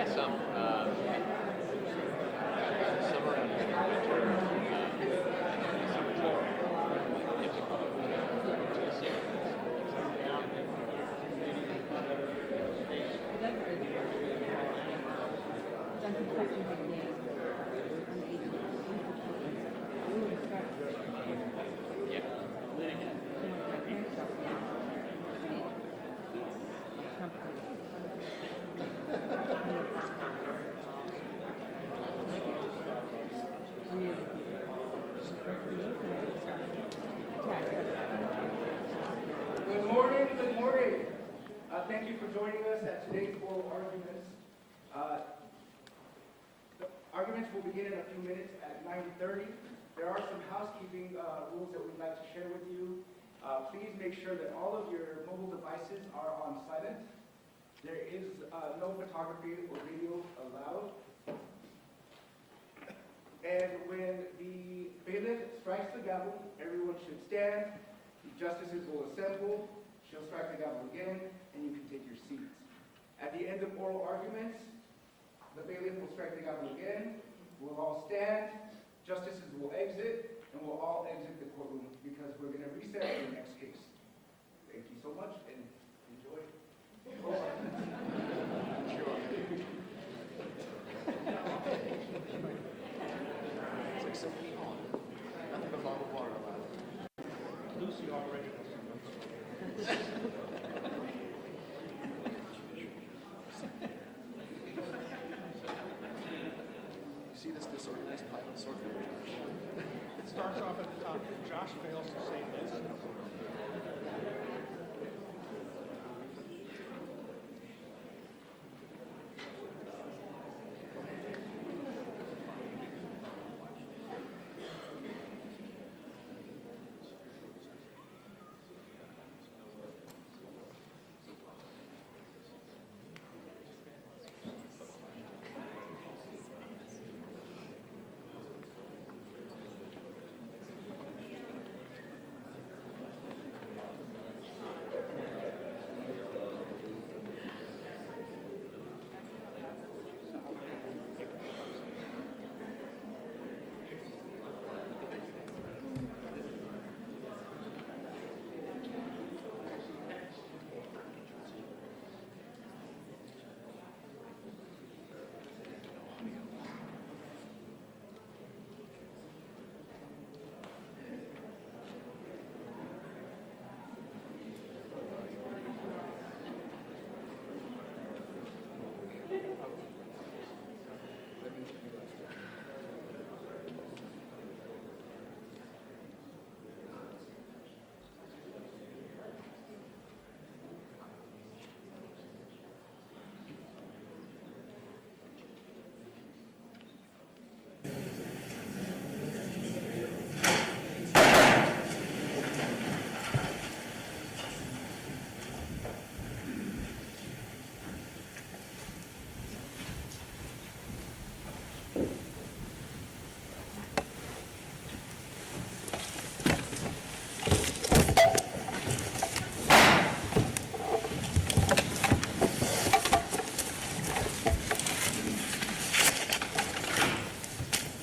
Some summer and winter, summertime. Good morning, good morning. Thank you for joining us at today's oral arguments. The arguments will begin in a few minutes at 9:30. There are some housekeeping rules that we'd like to share with you. Please make sure that all of your mobile devices are on silent. There is no photography or video allowed. And when the bailiff strikes the gavel, everyone should stand. The justices will assemble. She'll strike the gavel again, and you can take your seats. At the end of oral arguments, the bailiff will strike the gavel again. We'll all stand. Justices will exit, and we'll all exit the courtroom because we're going to recess for the next case. Thank you so much, and enjoy. It's like so neon. Nothing but bottled water allowed. Lucy already has You see this disorganized pile of sort of It starts off at the top. Josh fails to say this.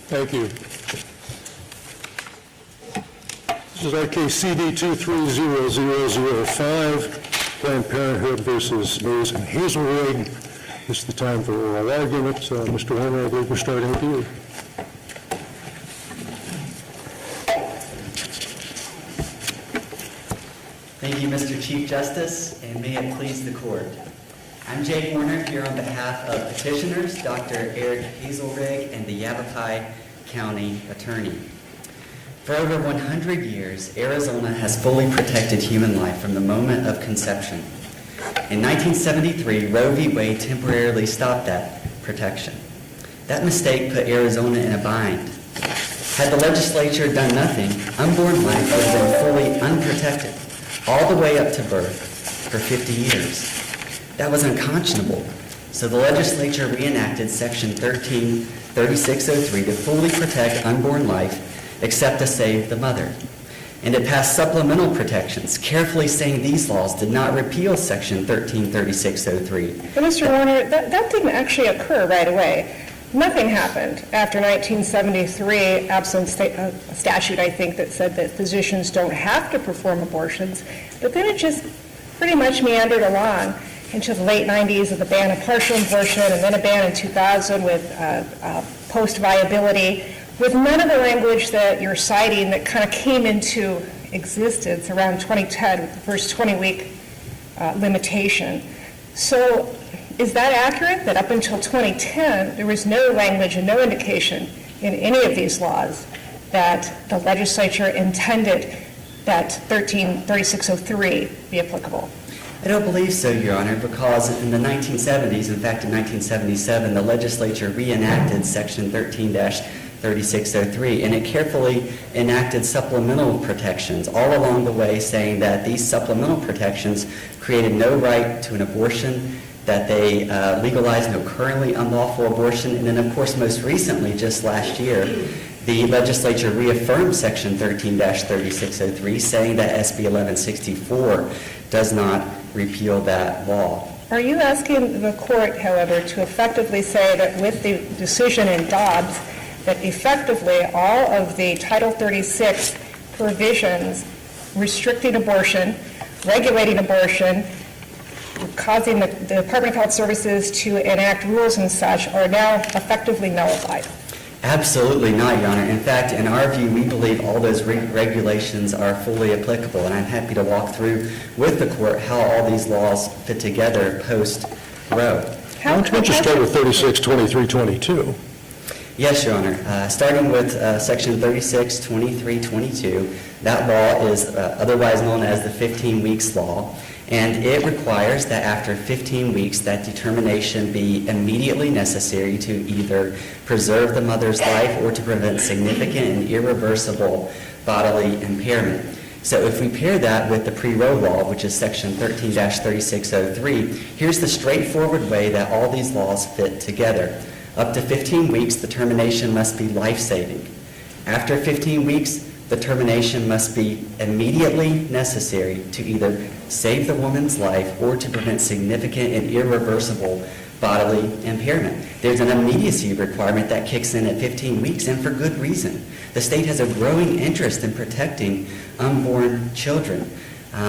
Thank you. This is our case CD 230005, Planned Parenthood versus Mays and Hazelwood. This is the time for oral arguments. Mr. Warner, I believe we're starting with you. Thank you, Mr. Chief Justice, and may it please the court. I'm Jay Warner here on behalf of petitioners, Dr. Eric Hazelrig and the Yavapai County Attorney. For over 100 years, Arizona has fully protected human life from the moment of conception. In 1973, Roe v. Wade temporarily stopped that protection. That mistake put Arizona in a bind. Had the legislature done nothing, unborn life would have been fully unprotected, all the way up to birth, for 50 years. That was unconscionable, so the legislature reenacted Section 3603 to fully protect unborn life, except to save the mother. And it passed supplemental protections, carefully saying these laws did not repeal Section 133603. But Mr. Warner, that didn't actually occur right away. Nothing happened after 1973, absent a statute, I think, that said that physicians don't have to perform abortions. But then it just pretty much meandered along into the late 90s with a ban of partial abortion, and then a ban in 2000 with post-viability, with none of the language that you're citing that kind of came into existence around 2010 with the first 20-week limitation. So is that accurate, that up until 2010, there was no language and no indication in any of these laws that the legislature intended that 3603 be applicable? I don't believe so, Your Honor, because in the 1970s, in fact in 1977, the legislature reenacted Section 13-3603, and it carefully enacted supplemental protections all along the way, saying that these supplemental protections created no right to an abortion, that they legalized no currently unlawful abortion, and then, of course, most recently, just last year, the legislature reaffirmed Section 13-3603, saying that SB 1164 does not repeal that law. Are you asking the court, however, to effectively say that with the decision in Dobbs, that effectively all of the Title 36 provisions restricting abortion, regulating abortion, causing the Department of Health Services to enact rules and such are now effectively nullified? Absolutely not, Your Honor. In fact, in our view, we believe all those regulations are fully applicable, and I'm happy to walk through with the court how all these laws fit together post-Roe. Why don't you start with 362322? Yes, Your Honor. Starting with Section 362322, that law is otherwise known as the 15 weeks law, and it requires that after 15 weeks that determination be immediately necessary to either preserve the mother's life or to prevent significant and irreversible bodily impairment. So if we pair that with the pre-Roe law, which is Section 13-3603, here's the straightforward way that all these laws fit together. Up to 15 weeks, the termination must be life-saving. After 15 weeks, the termination must be immediately necessary to either save the woman's life or to prevent significant and irreversible bodily impairment. There's an immediacy requirement that kicks in at 15 weeks, and for good reason. The state has a growing interest in protecting unborn children.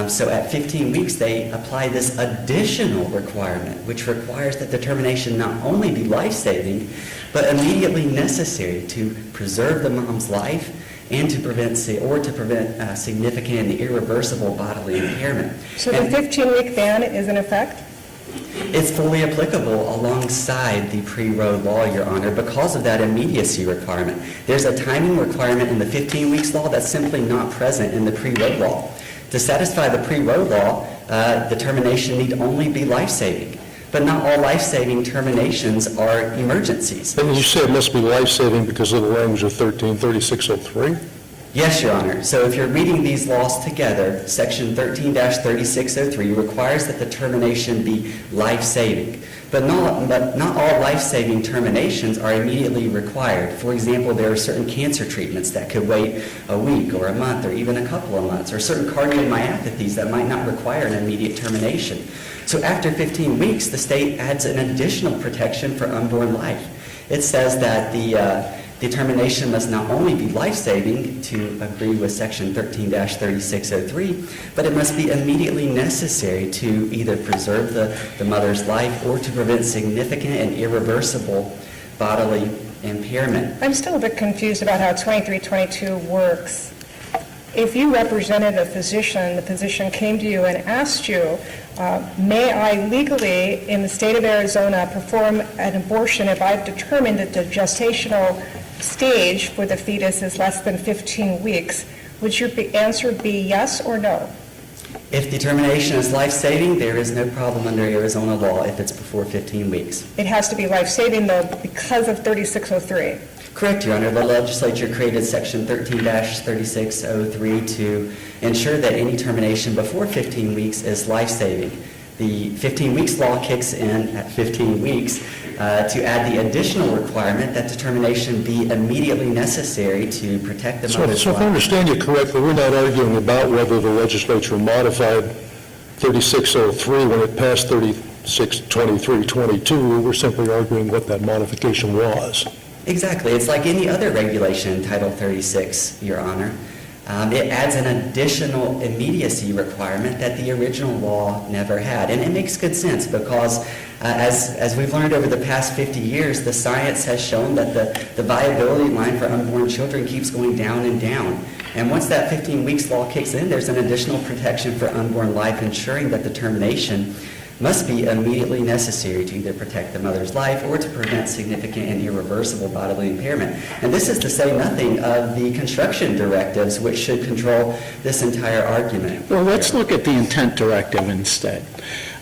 So at 15 weeks, they apply this additional requirement, which requires that the termination not only be life-saving, but immediately necessary to preserve the mom's life and to prevent significant and irreversible bodily impairment. So the 15-week ban is in effect? It's fully applicable alongside the pre-Roe law, Your Honor, because of that immediacy requirement. There's a timing requirement in the 15 weeks law that's simply not present in the pre-Roe law. To satisfy the pre-Roe law, the termination need only be life-saving. But not all life-saving terminations are emergencies. But you say it must be life-saving because of the language of 13-3603? Yes, Your Honor. So if you're reading these laws together, Section 13-3603 requires that the termination be life-saving. But not all life-saving terminations are immediately required. For example, there are certain cancer treatments that could wait a week or a month or even a couple of months, or certain cardiomyopathies that might not require an immediate termination. So after 15 weeks, the state adds an additional protection for unborn life. It says that the termination must not only be life-saving, to agree with Section 13-3603, but it must be immediately necessary to either preserve the mother's life or to prevent significant and irreversible bodily impairment. I'm still a bit confused about how 2322 works. If you represented a physician, the physician came to you and asked you, may I legally, in the state of Arizona, perform an abortion if I've determined that the gestational stage for the fetus is less than 15 weeks, would your answer be yes or no? If the termination is life-saving, there is no problem under Arizona law if it's before 15 weeks. It has to be life-saving, though, because of 3603. Correct, Your Honor. The legislature created Section 13-3603 to ensure that any termination before 15 weeks is life-saving. The 15 weeks law kicks in at 15 weeks to add the additional requirement that determination be immediately necessary to protect the mother's So if I life. understand you correctly, we're not arguing about whether the legislature modified 3603 when it passed 362322. We're simply arguing what that modification was. Exactly. It's like any other regulation in Title 36, Your Honor. It adds an additional immediacy requirement that the original law never had. And it makes good sense because as we've learned over the past 50 years, the science has shown that the viability line for unborn children keeps going down and down. And once that 15 weeks law kicks in, there's an additional protection for unborn life, ensuring that the termination must be immediately necessary to either protect the mother's life or to prevent significant and irreversible bodily impairment. And this is to say nothing of the construction directives, which should control this entire argument. Well, let's look at the intent directive instead.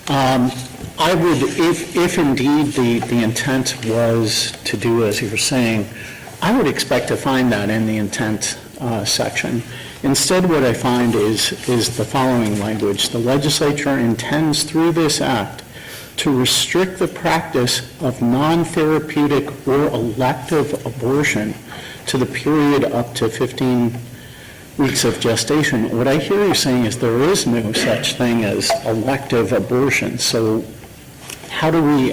I would, if indeed the intent was to do as you were saying, I would expect to find that in the intent section. Instead, what I find is the following language. The legislature intends through this act to restrict the practice of non-therapeutic or elective abortion to the period up to 15 weeks of gestation. What I hear you saying is there is no such thing as elective abortion. So how do we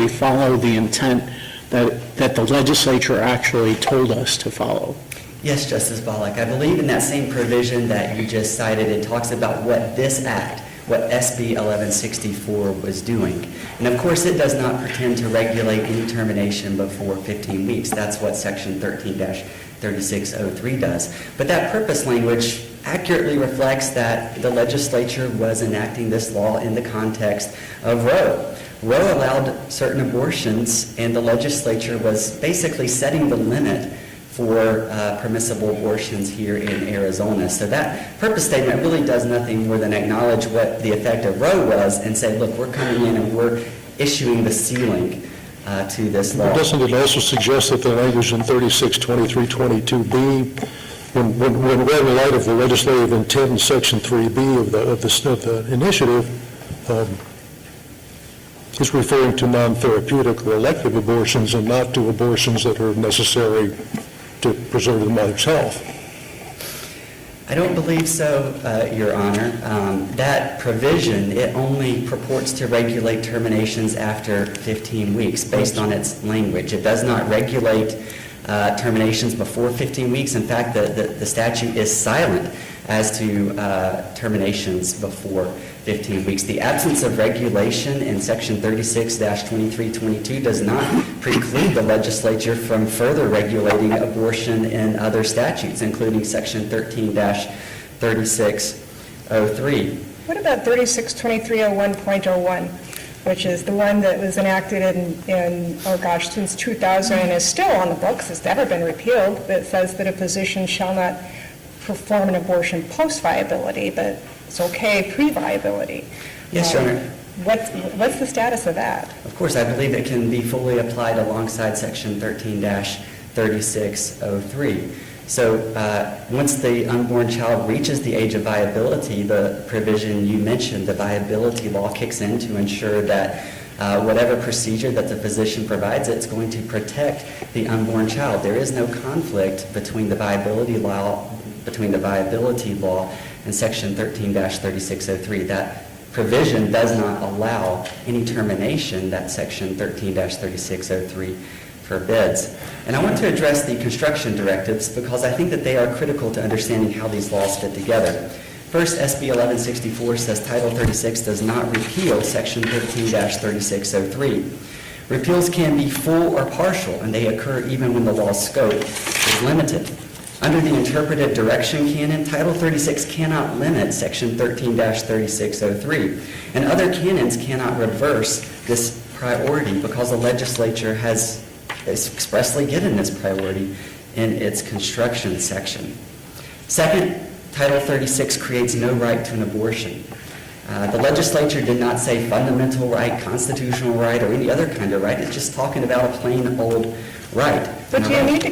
follow the intent that the legislature actually told us to follow? Yes, Justice Bollock. I believe in that same provision that you just cited. It talks about what this act, what SB 1164 was doing. And of course, it does not pretend to regulate any termination before 15 weeks. That's what Section 13-3603 does. But that purpose language accurately reflects that the legislature was enacting this law in the context of Roe. Roe allowed certain abortions, and the legislature was basically setting the limit for permissible abortions here in Arizona. So that purpose statement really does nothing more than acknowledge what the effect of Roe was and say, look, we're coming in and we're issuing the ceiling to this law. Doesn't it also suggest that the language in 362322B, when read in light of the legislative intent in Section 3B of the initiative, is referring to non-therapeutic or elective abortions and not to abortions that are necessary to preserve the mother's health? I don't believe so, Your Honor. That provision, it only purports to regulate terminations after 15 weeks based on its language. It does not regulate terminations before 15 weeks. In fact, the statute is silent as to terminations before 15 weeks. The absence of regulation in Section 36-2322 does not preclude the legislature from further regulating abortion in other statutes, including Section 13-3603. What about 362301.01, which is the one that was enacted since 2000 and is still on the books, it's never been repealed, that says that a physician shall not perform an abortion post-viability, but it's okay pre-viability. Yes, Your Honor. What's the status of that? Of course, I believe it can be fully applied alongside Section 13-3603. So once the unborn child reaches the age of viability, the provision you mentioned, the viability law, kicks in to ensure that whatever procedure that the physician provides, it's going to protect the unborn child. There is no conflict between the viability law and Section 13-3603. That provision does not allow any termination that Section 13-3603 forbids. And I want to address the construction directives because I think that they are critical to understanding how these laws fit together. First, SB 1164 says Title 36 does not repeal Section 13-3603. Repeals can be full or partial, and they occur even when the law's scope is limited. Under the interpretive direction canon, Title 36 cannot limit Section 13-3603, and other canons cannot reverse this priority because the legislature has expressly given this priority in its construction section. Second, Title 36 creates no right to an abortion. The legislature did not say fundamental right, constitutional right, or any other kind of right. It's just talking about a plain old right. But do you need to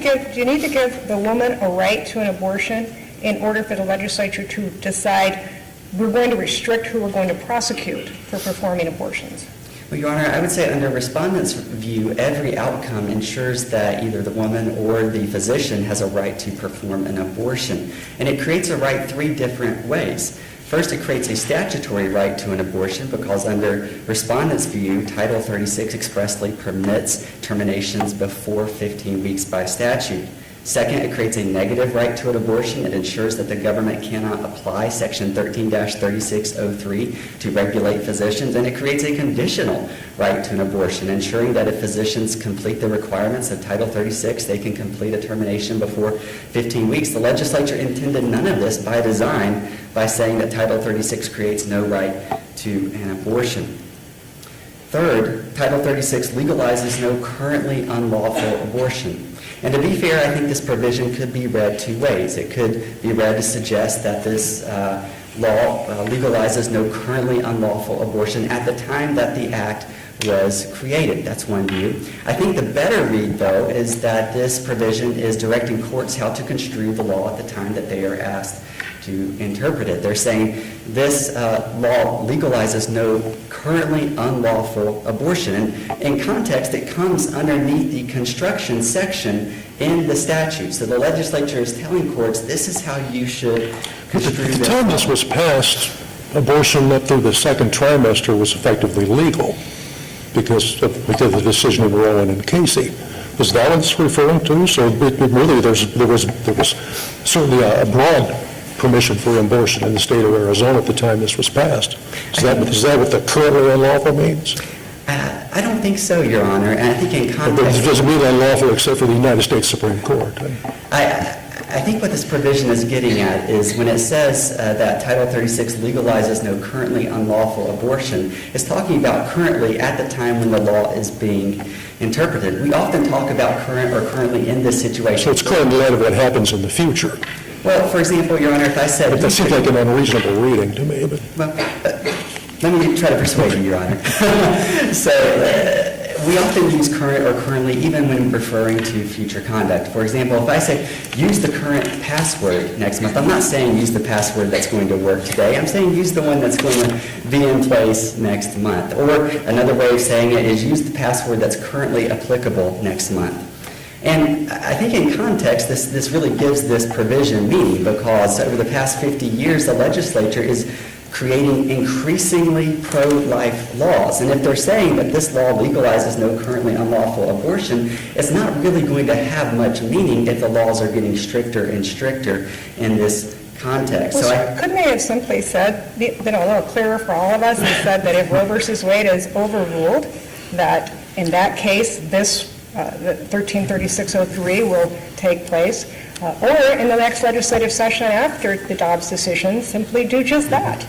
give the woman a right to an abortion in order for the legislature to decide we're going to restrict who we're going to prosecute for performing abortions? Well, Your Honor, I would say under respondents' view, every outcome ensures that either the woman or the physician has a right to perform an abortion. And it creates a right three different ways. First, it creates a statutory right to an abortion because under respondents' view, Title 36 expressly permits terminations before 15 weeks by statute. Second, it creates a negative right to an abortion. It ensures that the government cannot apply Section 13-3603 to regulate physicians. And it creates a conditional right to an abortion, ensuring that if physicians complete the requirements of Title 36, they can complete a termination before 15 weeks. The legislature intended none of this by design by saying that Title 36 creates no right to an abortion. Third, Title 36 legalizes no currently unlawful abortion. And to be fair, I think this provision could be read two ways. It could be read to suggest that this law legalizes no currently unlawful abortion at the time that the act was created. That's one view. I think the better read, though, is that this provision is directing courts how to construe the law at the time that they are asked to interpret it. They're saying this law legalizes no currently unlawful abortion. And in context, it comes underneath the construction section in the statute. So the legislature is telling courts this is how you should construe At the this time law. this was passed, abortion up through the second trimester was effectively legal because of the decision of Rowan and Casey. Was that what it's referring to? So really, there was certainly a broad permission for abortion in the state of Arizona at the time this was passed. Is that what the currently unlawful means? I don't think so, Your Honor. And I think in context... It doesn't mean unlawful except for the United States Supreme Court. I think what this provision is getting at is when it says that Title 36 legalizes no currently unlawful abortion, it's talking about currently at the time when the law is being interpreted. We often talk about current or currently in this situation. So it's current in light of what happens in the future. Well, for example, Your Honor, if I said... But that seems like an unreasonable reading to me. But. Well, let me try to persuade you, Your Honor. So we often use current or currently even when referring to future conduct. For example, if I say use the current password next month, I'm not saying use the password that's going to work today. I'm saying use the one that's going to be in place next month. Or another way of saying it is use the password that's currently applicable next month. And I think in context, this really gives this provision meaning because over the past 50 years, the legislature is creating increasingly pro-life laws. And if they're saying that this law legalizes no currently unlawful abortion, it's not really going to have much meaning if the laws are getting stricter and stricter in this context. Well, couldn't they have simply said, been a little clearer for all of us, and said that if Roe versus Wade is overruled, that in that case, this the 133603 will take place, or in the next legislative session after the Dobbs decision, simply do just that.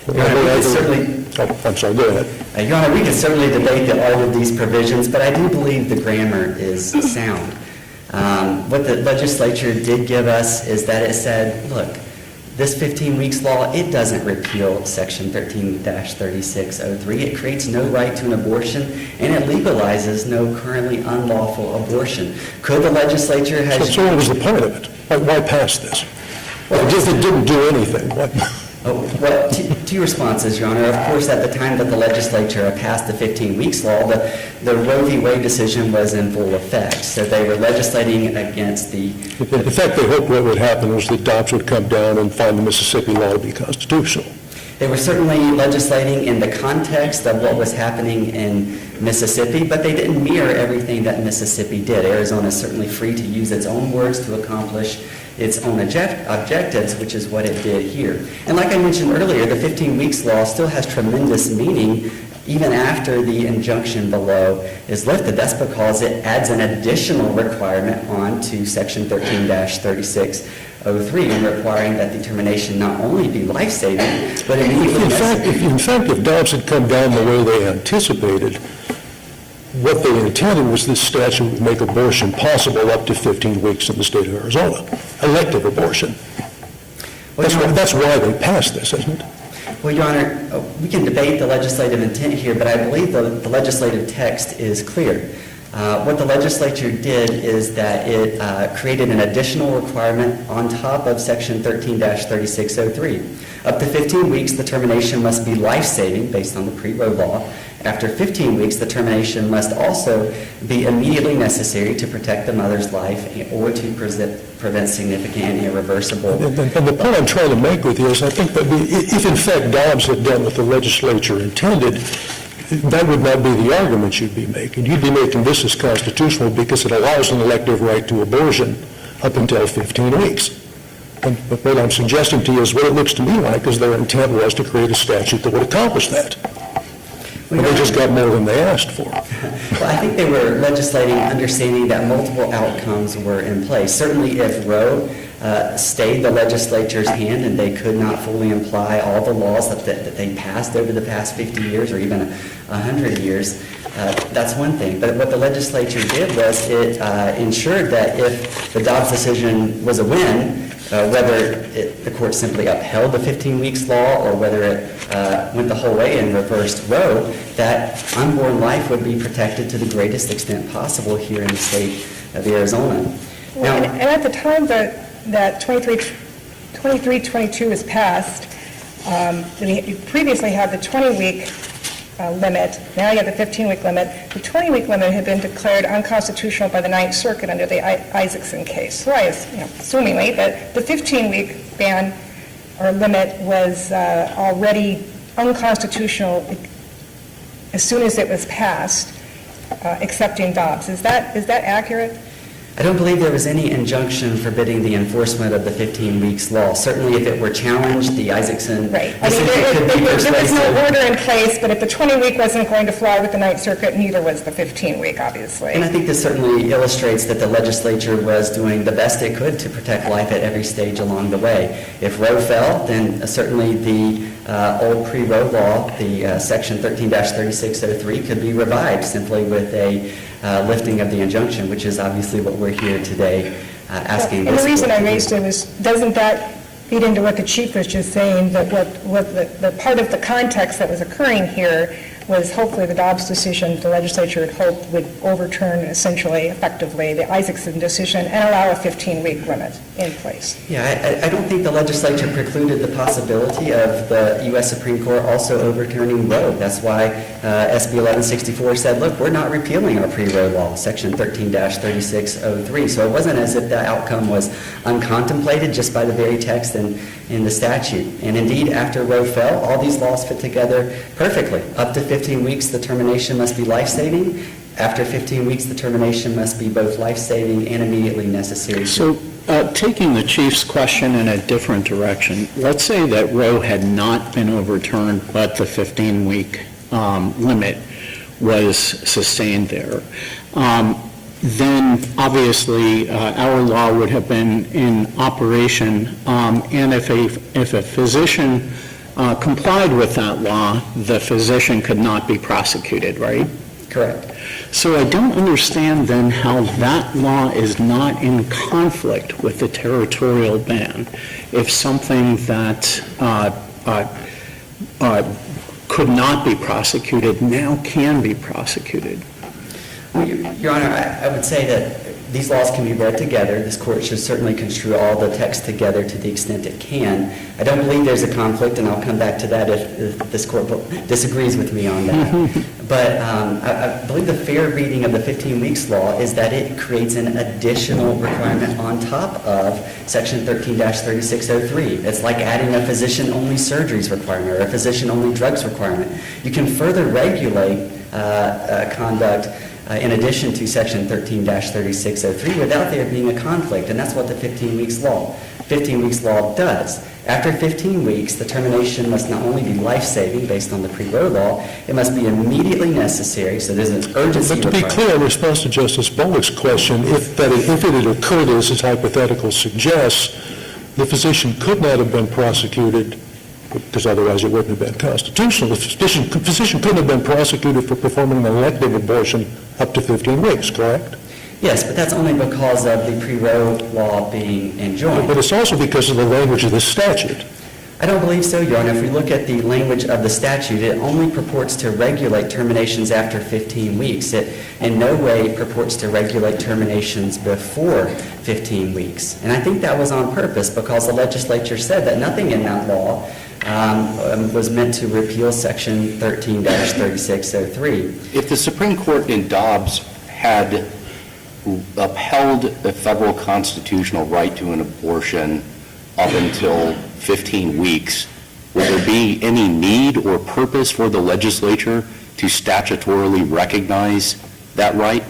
Your Honor, we could certainly, I'm sorry, go ahead. Your Honor, we could certainly debate all of these provisions, but I do believe the grammar is sound. What the legislature did give us is that it said, look, this 15 weeks law, it doesn't repeal Section 13-3603. It creates no right to an abortion, and it legalizes no currently unlawful abortion. Could the legislature have... So what was the point of it? Why pass this? Well, it didn't do anything. Well, two responses, Your Honor. Of course, at the time that the legislature passed the 15 weeks law, the Roe v. Wade decision was in full effect. So they were legislating against the... In fact, they hoped what would happen was that Dobbs would come down and find the Mississippi law to be constitutional. They were certainly legislating in the context of what was happening in Mississippi, but they didn't mirror everything that Mississippi did. Arizona is certainly free to use its own words to accomplish its own objectives, which is what it did here. And like I mentioned earlier, the 15 weeks law still has tremendous meaning even after the injunction below is lifted. That's because it adds an additional requirement onto Section 13-3603 and requiring that determination not only be life-saving, but immediately... In fact, if Dobbs had come down the way they anticipated, what they intended was this statute would make abortion possible up to 15 weeks in the state of Arizona. Elective abortion. That's why they passed this, isn't it? Well, Your Honor, we can debate the legislative intent here, but I believe the legislative text is clear. What the legislature did is that it created an additional requirement on top of Section 13-3603. Up to 15 weeks, the termination must be life-saving based on the pre-Roe law. After 15 weeks, the termination must also be immediately necessary to protect the mother's life or to prevent significant and irreversible. And the point I'm trying to make with you is I think that if in fact Dobbs had done what the legislature intended, that would not be the argument you'd be making. You'd be making this as constitutional because it allows an elective right to abortion up until 15 weeks. But what I'm suggesting to you is what it looks to me like is their intent was to create a statute that would accomplish that. And they just got more than they asked for. Well, I think they were legislating understanding that multiple outcomes were in place. Certainly if Roe stayed the legislature's hand and they could not fully apply all the laws that they passed over the past 50 years or even 100 years, that's one thing. But what the legislature did was it ensured that if the Dobbs decision was a win, whether the court simply upheld the 15 weeks law or whether it went the whole way and reversed Roe, that unborn life would be protected to the greatest extent possible here in the state of Arizona. Now, And at the time that 2322 was passed, we previously had the 20-week limit. Now you have the 15-week limit. The 20-week limit had been declared unconstitutional by the Ninth Circuit under the Isaacson case. So I was, assumingly, that the 15-week ban or limit was already unconstitutional as soon as it was passed, accepting Dobbs. Is that accurate? I don't believe there was any injunction forbidding the enforcement of the 15 weeks law. Certainly if it were challenged, the Isaacson Right. I mean, decision could be there was persuasive. no order in place, but if the 20-week wasn't going to fly with the Ninth Circuit, neither was the 15-week, obviously. And I think this certainly illustrates that the legislature was doing the best it could to protect life at every stage along the way. If Roe fell, then certainly the old pre-Roe law, the Section 13-3603, could be revived simply with a lifting of the injunction, which is obviously what we're here today asking. And the reason I raised it was, doesn't that feed into what the chief was just saying, that what the part of the context that was occurring here was hopefully the Dobbs decision, the legislature had hoped would overturn essentially, effectively, the Isaacson decision and allow a 15-week limit in place. Yeah, I don't think the legislature precluded the possibility of the U.S. Supreme Court also overturning Roe. That's why SB 1164 said, look, we're not repealing our pre-Roe law, Section 13-3603. So it wasn't as if that outcome was uncontemplated just by the very text in the statute. And indeed, after Roe fell, all these laws fit together perfectly. Up to 15 weeks, the termination must be life-saving. After 15 weeks, the termination must be both life-saving and immediately necessary. So taking the chief's question in a different direction, let's say that Roe had not been overturned, but the 15-week limit was sustained there. Then obviously our law would have been in operation, and if a physician complied with that law, the physician could not be prosecuted, right? Correct. So I don't understand then how that law is not in conflict with the territorial ban if something that could not be prosecuted now can be prosecuted. Well, Your Honor, I would say that these laws can be read together. This court should certainly construe all the text together to the extent it can. I don't believe there's a conflict, and I'll come back to that if this court disagrees with me on that. But I believe the fair reading of the 15 weeks law is that it creates an additional requirement on top of Section 13-3603. It's like adding a physician-only surgeries requirement or a physician-only drugs requirement. You can further regulate conduct in addition to Section 13-3603 without there being a conflict, and that's what the 15 weeks law does. After 15 weeks, the termination must not only be life-saving based on the pre-Roe law, it must be immediately necessary, so there's an urgency But to be requirement. clear, in response to Justice Bullock's question, if it had occurred as his hypothetical suggests, the physician could not have been prosecuted because otherwise it wouldn't have been constitutional. The physician couldn't have been prosecuted for performing an elective abortion up to 15 weeks, correct? Yes, but that's only because of the pre-Roe law being enjoined. But it's also because of the language of the statute. I don't believe so, Your Honor. If we look at the language of the statute, it only purports to regulate terminations after 15 weeks. It in no way purports to regulate terminations before 15 weeks. And I think that was on purpose because the legislature said that nothing in that law was meant to repeal Section 13-3603. If the Supreme Court in Dobbs had upheld the federal constitutional right to an abortion up until 15 weeks, would there be any need or purpose for the legislature to statutorily recognize that right?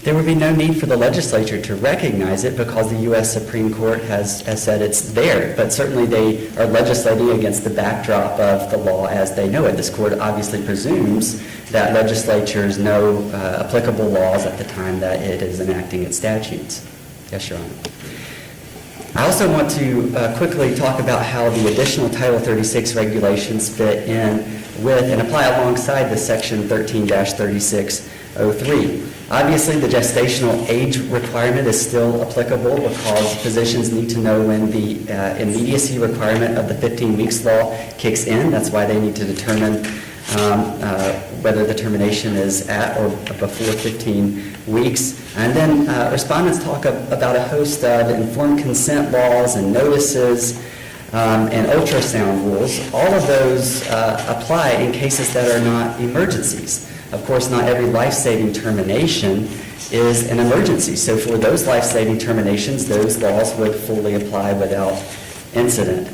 There would be no need for the legislature to recognize it because the U.S. Supreme Court has said it's there. But certainly they are legislating against the backdrop of the law as they know it. This court obviously presumes that legislatures know applicable laws at the time that it is enacting its statutes. Yes, Your Honor. I also want to quickly talk about how the additional Title 36 regulations fit in with and apply alongside the Section 13-3603. Obviously, the gestational age requirement is still applicable because physicians need to know when the immediacy requirement of the 15 weeks law kicks in. That's why they need to determine whether the termination is at or before 15 weeks. And then respondents talk about a host of informed consent laws and notices and ultrasound rules. All of those apply in cases that are not emergencies. Of course, not every life-saving termination is an emergency. So for those life-saving terminations, those laws would fully apply without incident.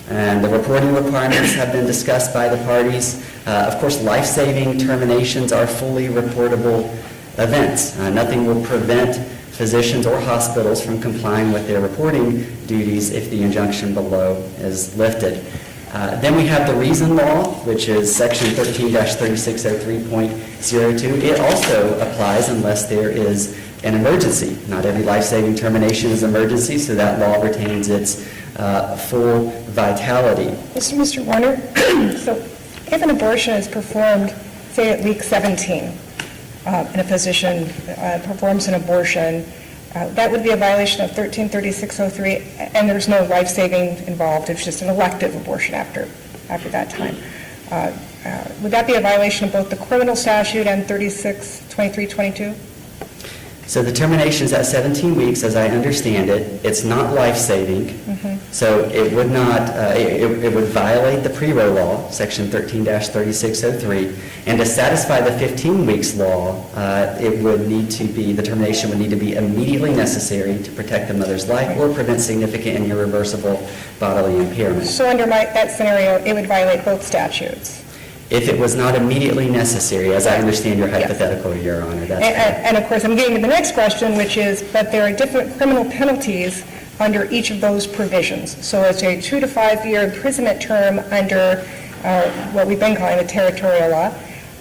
And the reporting requirements have been discussed by the parties. Of course, life-saving terminations are fully reportable events. Nothing will prevent physicians or hospitals from complying with their reporting duties if the injunction below is lifted. Then we have the reason law, which is Section 13-3603.02. It also applies unless there is an emergency. Not every life-saving termination is an emergency, so that law retains its full vitality. Mr. Warner, so if an abortion is performed, say at week 17, and a physician performs an abortion, that would be a violation of 13-3603, and there's no life-saving involved. It's just an elective abortion after that time. Would that be a violation of both the criminal statute and 36-2322? So the termination is at 17 weeks, as I understand it. It's not life-saving, so it would not. It would violate the pre-row law, Section 13-3603, and to satisfy the 15 weeks law, it would need to be the termination would need to be immediately necessary to protect the mother's life or prevent significant and irreversible bodily impairment. So under that scenario, it would violate both statutes. If it was not immediately necessary, as I understand your hypothetical, Your Honor, that's correct. And of course, I'm getting to the next question, which is, but there are different criminal penalties under each of those provisions. So it's a 2 to 5 year imprisonment term under what we've been calling the territorial law,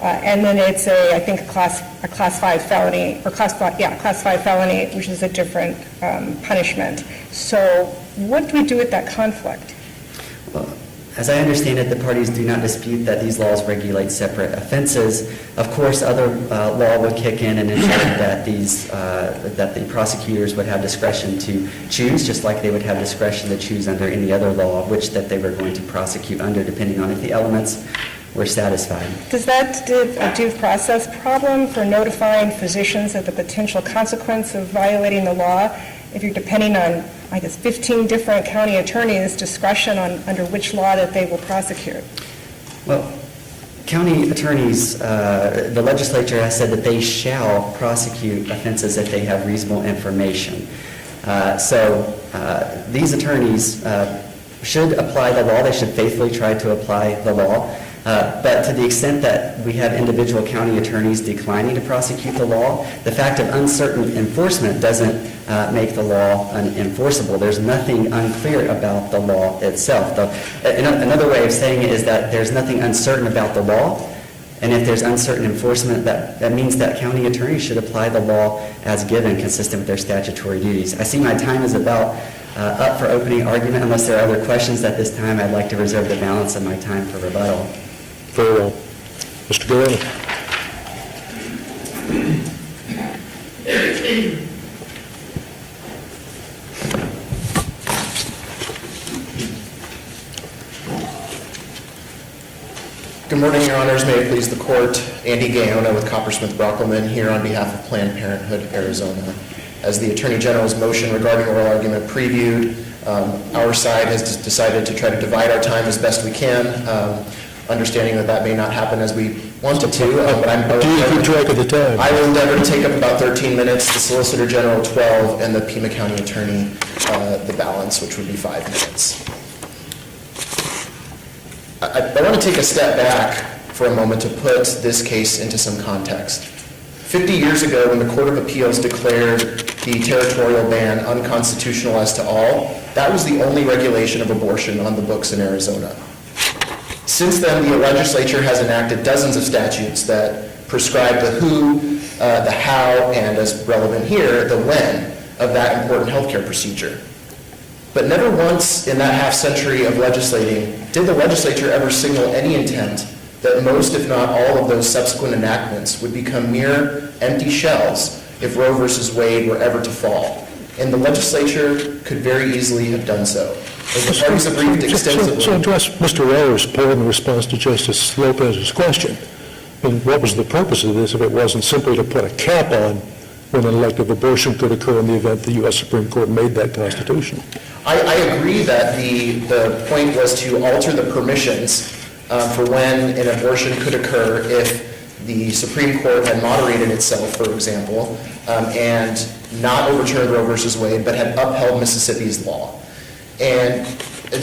and then it's I think a class 5 felony, or class 5 felony, which is a different punishment. So what do we do with that conflict? Well, as I understand it, the parties do not dispute that these laws regulate separate offenses. Of course, other law would kick in and ensure that that the prosecutors would have discretion to choose, just like they would have discretion to choose under any other law, which that they were going to prosecute under, depending on if the elements were satisfied. Does that do a due process problem for notifying physicians of the potential consequence of violating the law if you're depending on, I guess, 15 different county attorneys' discretion on under which law that they will prosecute? Well, county attorneys, the legislature has said that they shall prosecute offenses if they have reasonable information. So these attorneys should apply the law. They should faithfully try to apply the law. But to the extent that we have individual county attorneys declining to prosecute the law, the fact of uncertain enforcement doesn't make the law unenforceable. There's nothing unclear about the law itself. Another way of saying it is that there's nothing uncertain about the law, and if there's uncertain enforcement, that means that county attorneys should apply the law as given, consistent with their statutory duties. I see my time is about up for opening argument. Unless there are other questions at this time, I'd like to reserve the balance of my time for rebuttal. Very well. Mr. Guerrero. Good morning, Your Honors. May it please the Court. Andy Gaona with Coppersmith Brockelman here on behalf of Planned Parenthood, Arizona. As the Attorney General's motion regarding oral argument previewed, our side has decided to try to divide our time as best we can, understanding that that may not happen as we wanted to, but Do you keep track of the time? I will endeavor to take up about 13 minutes, the Solicitor General 12, and the Pima County Attorney the balance, which would be 5 minutes. I want to take a step back for a moment to put this case into some context. 50 years ago, when the Court of Appeals declared the territorial ban unconstitutional as to all, that was the only regulation of abortion on the books in Arizona. Since then, the legislature has enacted dozens of statutes that prescribe the who, the how, and as relevant here, the when of that important healthcare procedure. But never once in that half century of legislating did the legislature ever signal any intent that most, if not all, of those subsequent enactments would become mere empty shells if Roe versus Wade were ever to fall. And the legislature could very easily have done so. As the parties have briefed extensively. So address Mr. Rayer's point in response to Justice Lopez's question. And what was the purpose of this if it wasn't simply to put a cap on when an elective abortion could occur in the event the U.S. Supreme Court made that constitutional? I agree that the point was to alter the permissions for when an abortion could occur if the Supreme Court had moderated itself, for example, and not overturned Roe versus Wade, but had upheld Mississippi's law. And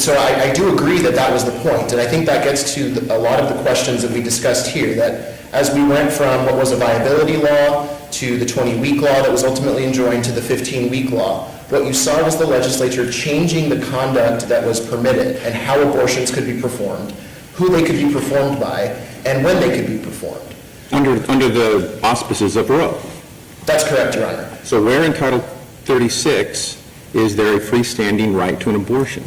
so I do agree that that was the point. And I think that gets to a lot of the questions that we discussed here, that as we went from what was a viability law to the 20-week law that was ultimately enjoined to the 15-week law, what you saw was the legislature changing the conduct that was permitted and how abortions could be performed, who they could be performed by, and when they could be performed. Under the auspices of Roe. That's correct, Your Honor. So where in Title 36 is there a freestanding right to an abortion?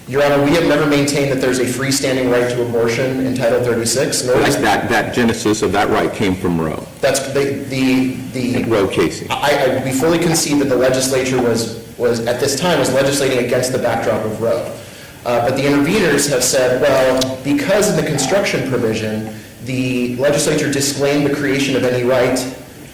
Your Honor, we have never maintained that there's a freestanding right to abortion in Title 36, nor does That genesis of that right came from Roe. that's the Roe Casey. we fully concede that the legislature was at this time was legislating against the backdrop of Roe. But the interveners have said, well, because in the construction provision, the legislature disclaimed the creation of any right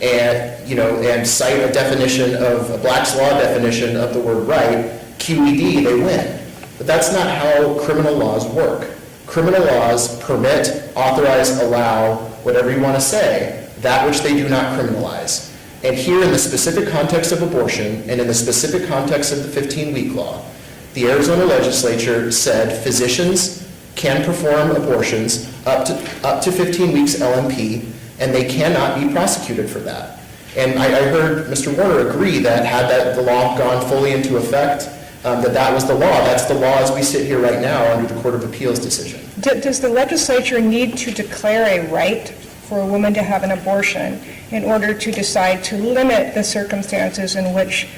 and cite a definition of a Black's Law definition of the word right, QED, they win. But that's not how criminal laws work. Criminal laws permit, authorize, allow, whatever you want to say, that which they do not criminalize. And here in the specific context of abortion and in the specific context of the 15-week law, the Arizona legislature said physicians can perform abortions up to 15 weeks LMP, and they cannot be prosecuted for that. And I heard Mr. Warner agree that had the law gone fully into effect, that was the law. That's the law as we sit here right now under the Court of Appeals decision. Does the legislature need to declare a right for a woman to have an abortion in order to decide to limit the circumstances in which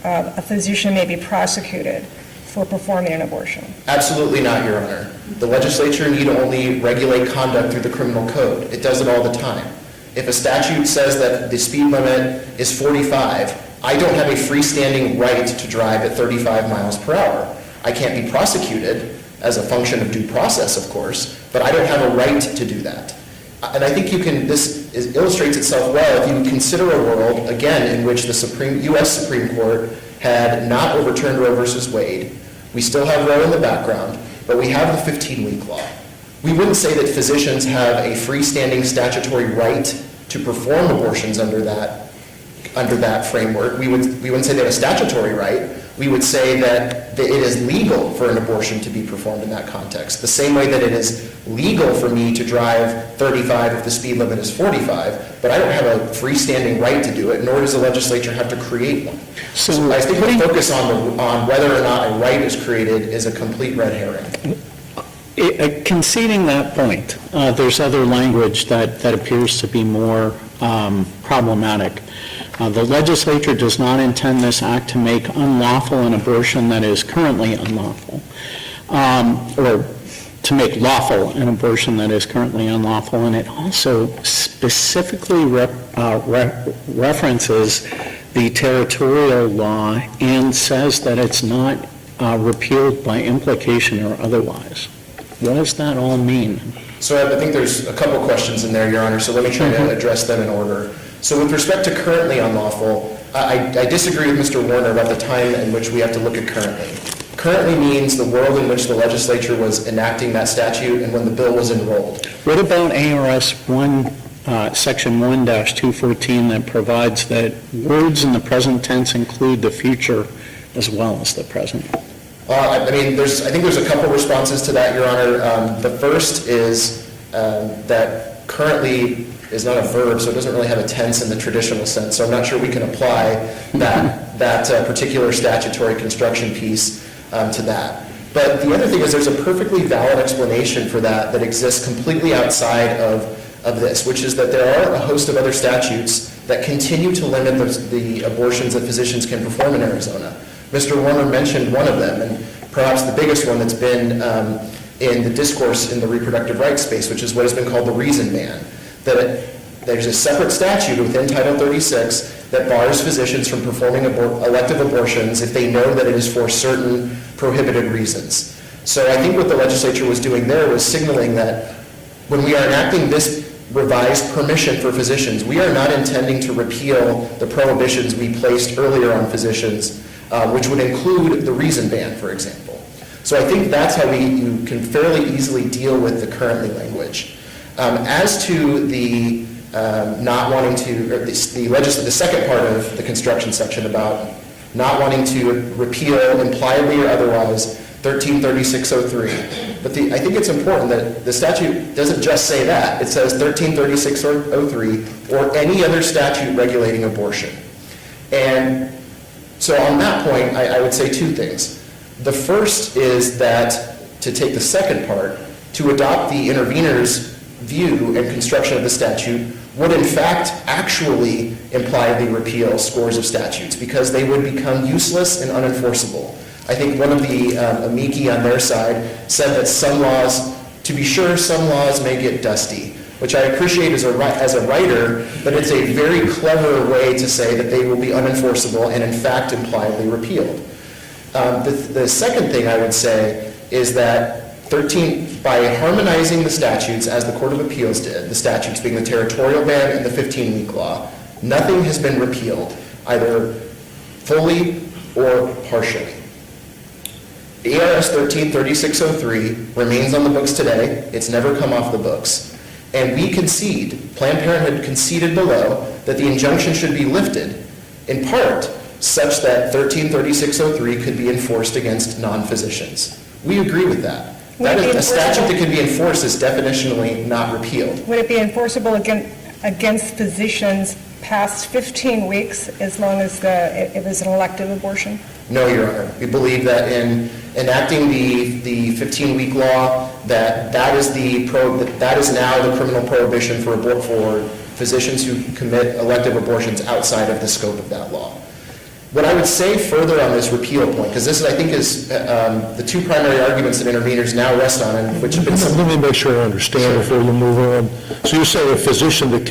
a physician may be prosecuted for performing an abortion? Absolutely not, Your Honor. The legislature need only regulate conduct through the criminal code. It does it all the time. If a statute says that the speed limit is 45, I don't have a freestanding right to drive at 35 miles per hour. I can't be prosecuted as a function of due process, of course, but I don't have a right to do that. And I think illustrates itself well if you consider a world, again, in which the U.S. Supreme Court had not overturned Roe versus Wade. We still have Roe in the background, but we have the 15-week law. We wouldn't say that physicians have a freestanding statutory right to perform abortions under that framework. We wouldn't say they have a statutory right. We would say that it is legal for an abortion to be performed in that context. The same way that it is legal for me to drive 35 if the speed limit is 45, but I don't have a freestanding right to do it, nor does the legislature have to create one. So I think the focus on whether or not a right is created is a complete red herring. Conceding that point, there's other language that appears to be more problematic. The legislature does not intend this act to make unlawful an abortion that is currently unlawful, or to make lawful an abortion that is currently unlawful, and it also specifically references the territorial law and says that it's not repealed by implication or otherwise. What does that all mean? So I think there's a couple questions in there, Your Honor, so let me try to address them in order. So with respect to currently unlawful, I disagree with Mr. Warner about the time in which we have to look at currently. Currently means the world in which the legislature was enacting that statute and when the bill was enrolled. What about ARS 1, Section 1-214 that provides that words in the present tense include the future as well as the present? I think there's a couple responses to that, Your Honor. The first is that currently is not a verb, so it doesn't really have a tense in the traditional sense. So I'm not sure we can apply that particular statutory construction piece to that. But the other thing is there's a perfectly valid explanation for that exists completely outside of this, which is that there are a host of other statutes that continue to limit the abortions that physicians can perform in Arizona. Mr. Warner mentioned one of them, and perhaps the biggest one that's been in the discourse in the reproductive rights space, which is what has been called the reason ban. That there's a separate statute within Title 36 that bars physicians from performing elective abortions if they know that it is for certain prohibited reasons. So I think what the legislature was doing there was signaling that when we are enacting this revised permission for physicians, we are not intending to repeal the prohibitions we placed earlier on physicians, which would include the reason ban, for example. So I think that's how you can fairly easily deal with the currently language. As to the not wanting to, or the second part of the construction section about not wanting to repeal impliedly or otherwise 133603. But I think it's important that the statute doesn't just say that. It says 133603 or any other statute regulating abortion. And so on that point, I would say two things. The first is that, to take the second part, to adopt the intervener's view and construction of the statute would in fact actually impliedly repeal scores of statutes because they would become useless and unenforceable. I think one of the amici on their side said that some laws, to be sure, some laws may get dusty, which I appreciate as a writer, but it's a very clever way to say that they will be unenforceable and in fact impliedly repealed. The second thing I would say is that by harmonizing the statutes as the Court of Appeals did, the statutes being the territorial ban and the 15-week law, nothing has been repealed, either fully or partially. The ARS 133603 remains on the books today. It's never come off the books. And we concede, Planned Parenthood conceded below, that the injunction should be lifted, in part, such that 133603 could be enforced against non-physicians. We agree with that. That is, a statute that can be enforced is definitionally not repealed. Would it be enforceable against physicians past 15 weeks as long as it was an elective abortion? No, Your Honor. We believe that in enacting the 15-week law, that is now the criminal prohibition for physicians who commit elective abortions outside of the scope of that law. What I would say further on this repeal point, because this, I think, is the two primary arguments that interveners now rest on, and which have been... Let me make sure I understand before you move on. So you say a physician that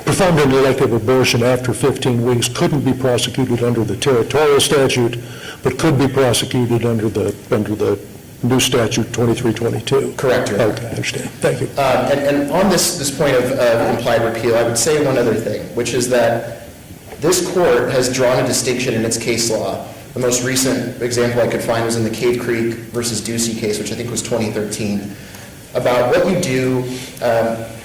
performed an elective abortion after 15 weeks couldn't be prosecuted under the territorial statute, but could be prosecuted under the new statute 2322. Correct, Your Honor. Okay, I understand. Thank you. And on this point of implied repeal, I would say one other thing, which is that this court has drawn a distinction in its case law. The most recent example I could find was in the Cave Creek versus Ducey case, which I think was 2013, about what you do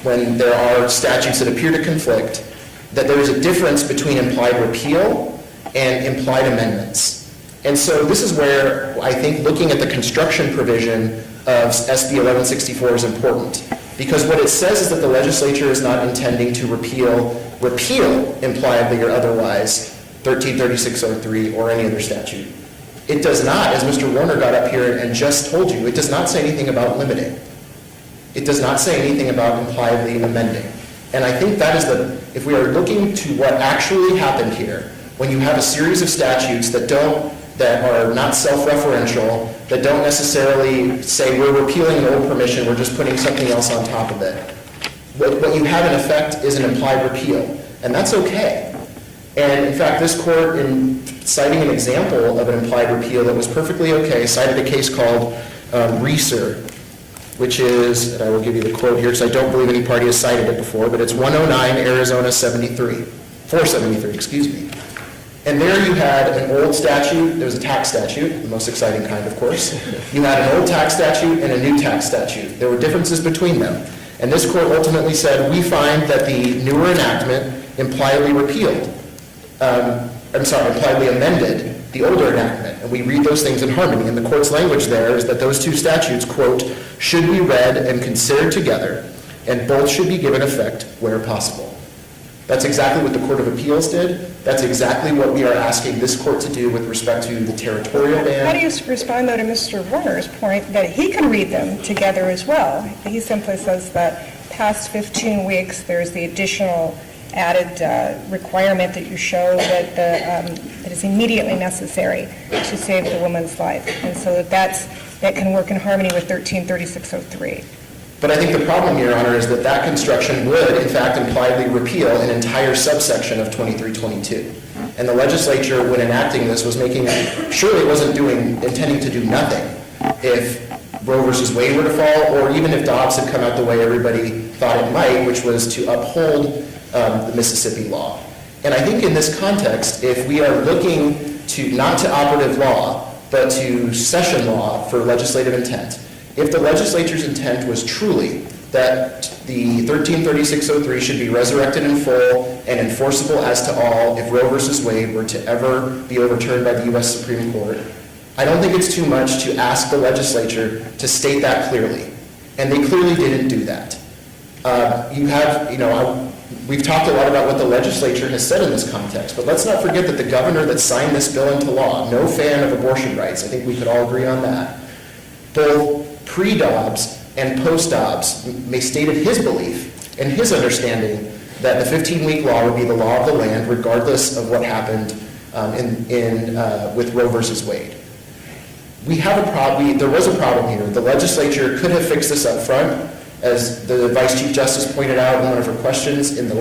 when there are statutes that appear to conflict, that there is a difference between implied repeal and implied amendments. And so this is where I think looking at the construction provision of SB 1164 is important, because what it says is that the legislature is not intending to repeal impliedly or otherwise 133603 or any other statute. It does not, as Mr. Warner got up here and just told you, it does not say anything about limiting. It does not say anything about impliedly amending. And I think that is if we are looking to what actually happened here, when you have a series of statutes that are not self-referential, that don't necessarily say we're repealing an old permission, we're just putting something else on top of it. What you have in effect is an implied repeal, and that's okay. And in fact, this court, in citing an example of an implied repeal that was perfectly okay, cited a case called Reeser, which is, and I will give you the quote here because I don't believe any party has cited it before, but it's 109 Arizona 473, excuse me. And there you had an old statute, there was a tax statute, the most exciting kind, of course. You had an old tax statute and a new tax statute. There were differences between them. And this court ultimately said, we find that the newer enactment impliedly amended the older enactment. And we read those things in harmony. And the court's language there is that those two statutes, quote, should be read and considered together, and both should be given effect where possible. That's exactly what the Court of Appeals did. That's exactly what we are asking this court to do with respect to the territorial ban. How do you respond, though, to Mr. Warner's point that he can read them together as well? He simply says that past 15 weeks, there's the additional added requirement that you show that that is immediately necessary to save the woman's life, and so that can work in harmony with 133603. But I think the problem, Your Honor, is that that construction would, in fact, impliedly repeal an entire subsection of 2322. And the legislature, when enacting this, was making, surely it wasn't intending to do nothing if Roe versus Wade were to fall, or even if Dobbs had come out the way everybody thought it might, which was to uphold the Mississippi law. And I think in this context, if we are looking to not to operative law, but to session law for legislative intent, if the legislature's intent was truly that the 133603 should be resurrected in full and enforceable as to all if Roe versus Wade were to ever be overturned by the U.S. Supreme Court, I don't think it's too much to ask the legislature to state that clearly. And they clearly didn't do that. We've talked a lot about what the legislature has said in this context, but let's not forget that the governor that signed this bill into law, no fan of abortion rights, I think we could all agree on that, both pre-Dobbs and post-Dobbs stated his belief and his understanding that the 15-week law would be the law of the land regardless of what happened with Roe versus Wade. We have a problem. There was a problem here. The legislature could have fixed this up front, as the Vice Chief Justice pointed out in one of her questions in the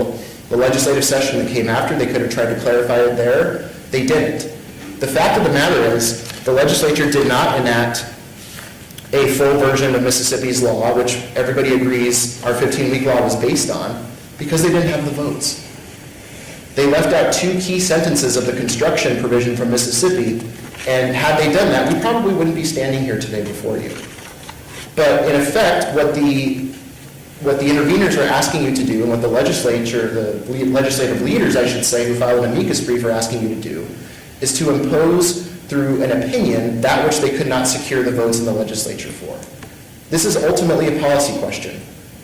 legislative session that came after. They could have tried to clarify it there. They didn't. The fact of the matter is the legislature did not enact a full version of Mississippi's law, which everybody agrees our 15-week law was based on, because they didn't have the votes. They left out two key sentences of the construction provision from Mississippi, and had they done that, we probably wouldn't be standing here today before you. But in effect, what the interveners are asking you to do, and what the legislature, the legislative leaders, I should say, who filed an amicus brief are asking you to do, is to impose through an opinion that which they could not secure the votes in the legislature for. This is ultimately a policy question.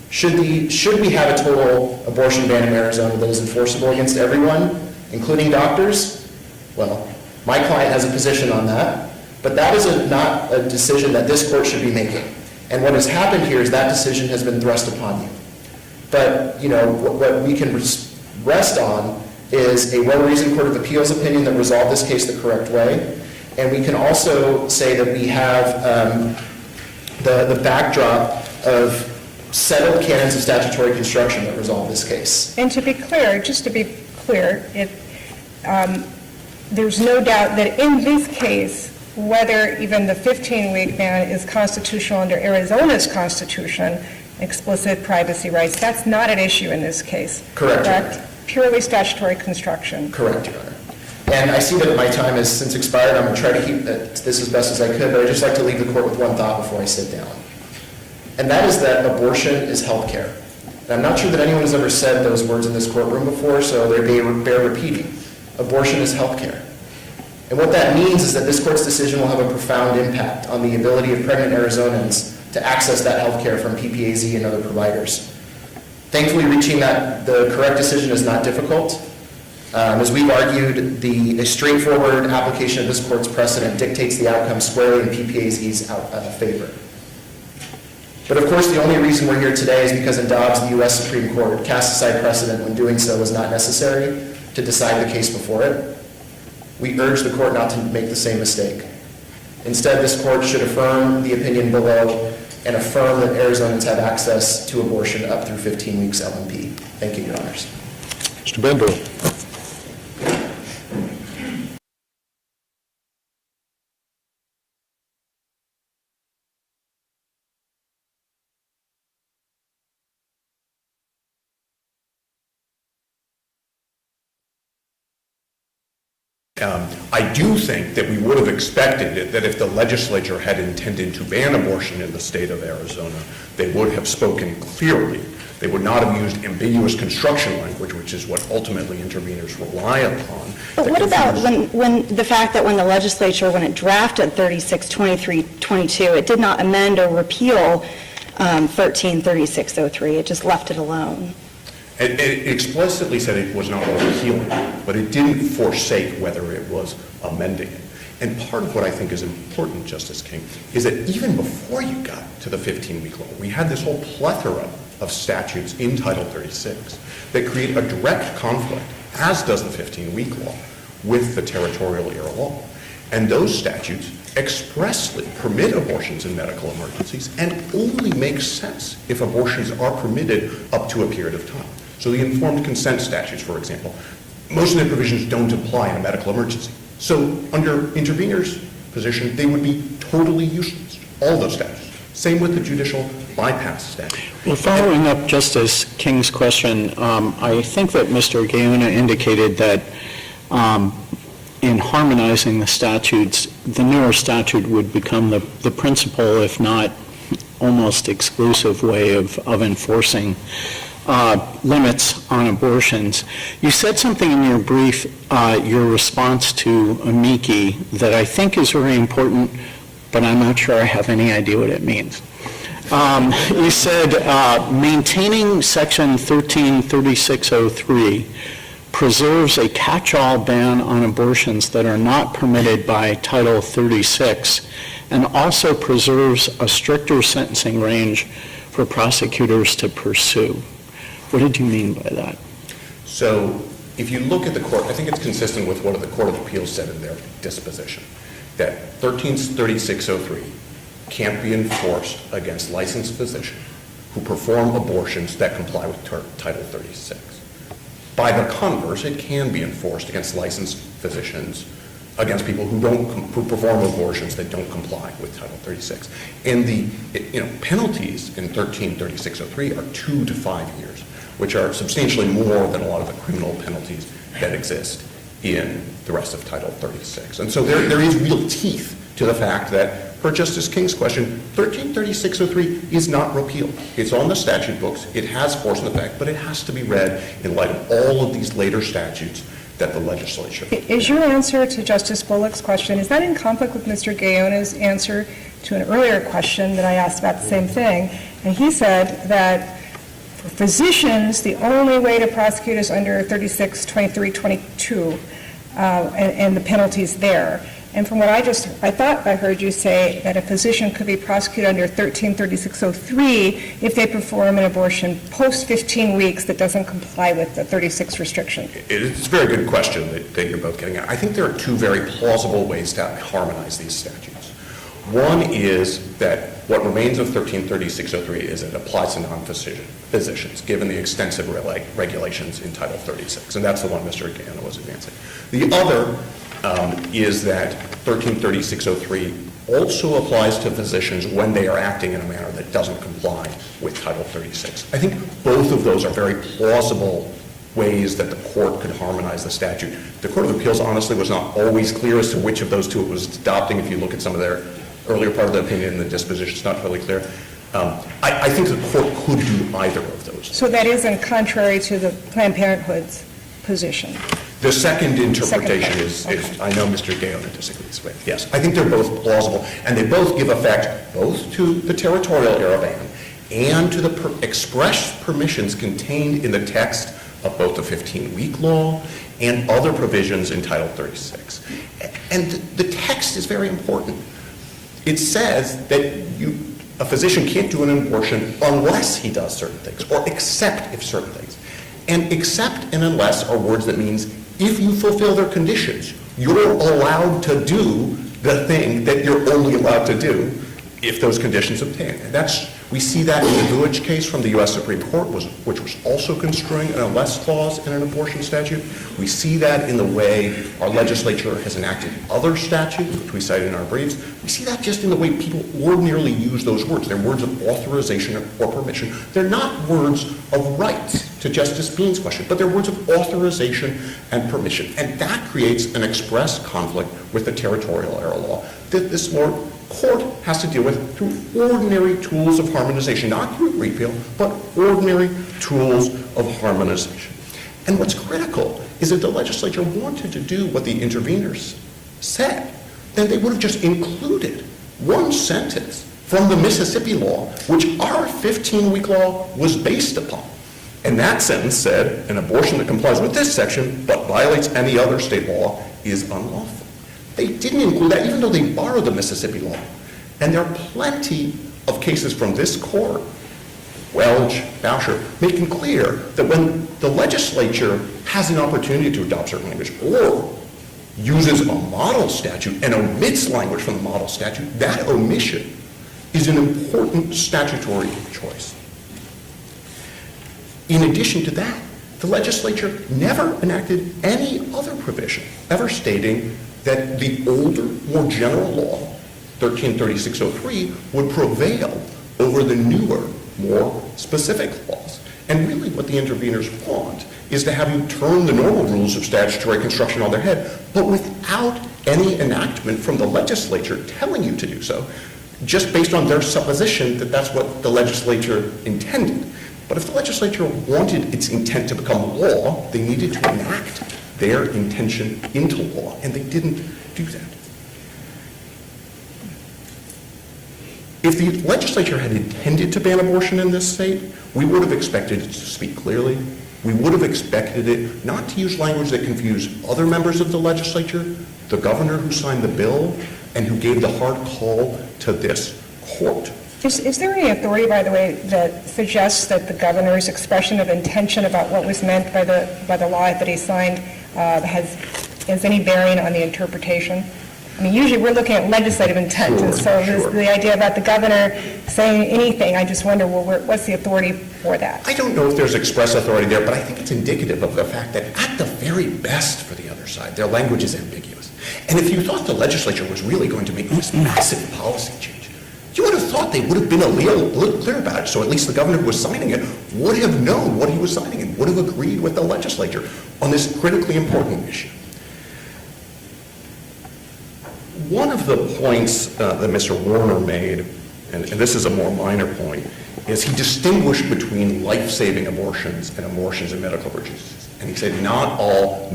Should we have a total abortion ban in Arizona that is enforceable against everyone, including doctors? Well, my client has a position on that, but that is not a decision that this court should be making. And what has happened here is that decision has been thrust upon you. But, what we can rest on is a well-reasoned Court of Appeals opinion that resolved this case the correct way. And we can also say that we have the backdrop of settled canons of statutory construction that resolve this case. And to be clear, there's no doubt that in this case, whether even the 15-week ban is constitutional under Arizona's constitution, explicit privacy rights, that's not an issue in this case. Correct, Your Honor. Purely statutory construction. Correct, Your Honor. And I see that my time has since expired. I'm going to try to keep this as best as I could, but I'd just like to leave the court with one thought before I sit down. And that is that abortion is health care. And I'm not sure that anyone has ever said those words in this courtroom before, so they bear repeating. Abortion is health care. And what that means is that this court's decision will have a profound impact on the ability of pregnant Arizonans to access that health care from PPAZ and other providers. Thankfully, reaching the correct decision is not difficult. As we've argued, a straightforward application of this court's precedent dictates the outcome squarely in PPAZ's favor. But of course, the only reason we're here today is because in Dobbs, the U.S. Supreme Court cast aside precedent when doing so was not necessary to decide the case before it. We urge the court not to make the same mistake. Instead, this court should affirm the opinion below and affirm that Arizonans have access to abortion up through 15 weeks LMP. Thank you, Your Honors. Mr. Bender. I do think that we would have expected that if the legislature had intended to ban abortion in the state of Arizona, they would have spoken clearly. They would not have used ambiguous construction language, which is what ultimately interveners rely upon. But what about when the fact that when the legislature, when it drafted 362322, it did not amend or repeal 133603, it just left it alone? It explicitly said it was not repealing, but it didn't forsake whether it was amending it. And part of what I think is important, Justice King, is that even before you got to the 15-week law, we had this whole plethora of statutes in Title 36 that create a direct conflict, as does the 15-week law, with the territorial era law. And those statutes expressly permit abortions in medical emergencies and only make sense if abortions are permitted up to a period of time. So the informed consent statutes, for example, most of the provisions don't apply in a medical emergency. So under interveners' position, they would be totally useless, all those statutes. Same with the judicial bypass statute. Well, following up Justice King's question, I think that Mr. Gaona indicated that in harmonizing the statutes, the newer statute would become the principal, if not almost exclusive way of enforcing limits on abortions. You said something in your brief, your response to amici, that I think is very important, but I'm not sure I have any idea what it means. You said maintaining Section 133603 preserves a catch-all ban on abortions that are not permitted by Title 36 and also preserves a stricter sentencing range for prosecutors to pursue. What did you mean by that? So if you look at the court, I think it's consistent with what the Court of Appeals said in their disposition, that 133603 can't be enforced against licensed physicians who perform abortions that comply with Title 36. By the converse, it can be enforced against licensed physicians, against people who perform abortions that don't comply with Title 36. And the penalties in 133603 are 2 to 5 years, which are substantially more than a lot of the criminal penalties that exist in the rest of Title 36. And so there is real teeth to the fact that, per Justice King's question, 133603 is not repealed. It's on the statute books. It has force and effect, but it has to be read in light of all of these later statutes that the legislature. Is your answer to Justice Bullock's question, is that in conflict with Mr. Gaona's answer to an earlier question that I asked about the same thing? And he said that for physicians, the only way to prosecute is under 362322 and the penalties there. And from what I thought I heard you say that a physician could be prosecuted under 133603 if they perform an abortion post 15 weeks that doesn't comply with the 36 restriction. It's a very good question that you're both getting at. I think there are two very plausible ways to harmonize these statutes. One is that what remains of 133603 is it applies to non-physicians, given the extensive regulations in Title 36, and that's the one Mr. Gaona was advancing. The other is that 133603 also applies to physicians when they are acting in a manner that doesn't comply with Title 36. I think both of those are very plausible ways that the court could harmonize the statute. The Court of Appeals, honestly, was not always clear as to which of those two it was adopting. If you look at some of their earlier part of the opinion in the disposition, it's not totally clear. I think the court could do either of those. So that isn't contrary to the Planned Parenthood's position? The second interpretation is, I know Mr. Gaona disagrees with. Yes, I think they're both plausible, and they both give effect both to the territorial era ban and to the express permissions contained in the text of both the 15-week law and other provisions in Title 36. And the text is very important. It says that a physician can't do an abortion unless he does certain things, or except if certain things. And except and unless are words that means if you fulfill their conditions, you're allowed to do the thing that you're only allowed to do if those conditions obtain. And that's We see that in the Village case from the U.S. Supreme Court, which was also construing an unless clause in an abortion statute. We see that in the way our legislature has enacted other statutes, which we cite in our briefs. We see that just in the way people ordinarily use those words. They're words of authorization or permission. They're not words of rights, to Justice Bean's question, but they're words of authorization and permission. And that creates an express conflict with the territorial era law that this court has to deal with through ordinary tools of harmonization, not through repeal, but ordinary tools of harmonization. And what's critical is that the legislature wanted to do what the interveners said, then they would have just included one sentence from the Mississippi law, which our 15-week law was based upon. And that sentence said, an abortion that complies with this section but violates any other state law is unlawful. They didn't include that, even though they borrowed the Mississippi law. And there are plenty of cases from this court, Welch, Boucher, making clear that when the legislature has an opportunity to adopt certain language or uses a model statute and omits language from the model statute, that omission is an important statutory choice. In addition to that, the legislature never enacted any other provision ever stating that the older, more general law, 133603, would prevail over the newer, more specific laws. And really what the interveners want is to have you turn the normal rules of statutory construction on their head, but without any enactment from the legislature telling you to do so, just based on their supposition that that's what the legislature intended. But if the legislature wanted its intent to become law, they needed to enact their intention into law, and they didn't do that. If the legislature had intended to ban abortion in this state, we would have expected it to speak clearly. We would have expected it not to use language that confused other members of the legislature, the governor who signed the bill, and who gave the hard call to this court. Is there any authority, by the way, that suggests that the governor's expression of intention about what was meant by the law that he signed has any bearing on the interpretation? I mean, usually we're looking at legislative intent, and so the idea about the governor saying anything, I just wonder, well, what's the authority for that? I don't know if there's express authority there, but I think it's indicative of the fact that at the very best for the other side, their language is ambiguous. And if you thought the legislature was really going to make this massive policy change, you would have thought they would have been a little clear about it, so at least the governor who was signing it would have known what he was signing and would have agreed with the legislature on this critically important issue. One of the points that Mr. Warner made, and this is a more minor point, is he distinguished between life-saving abortions and abortions in medical emergencies. And he said not all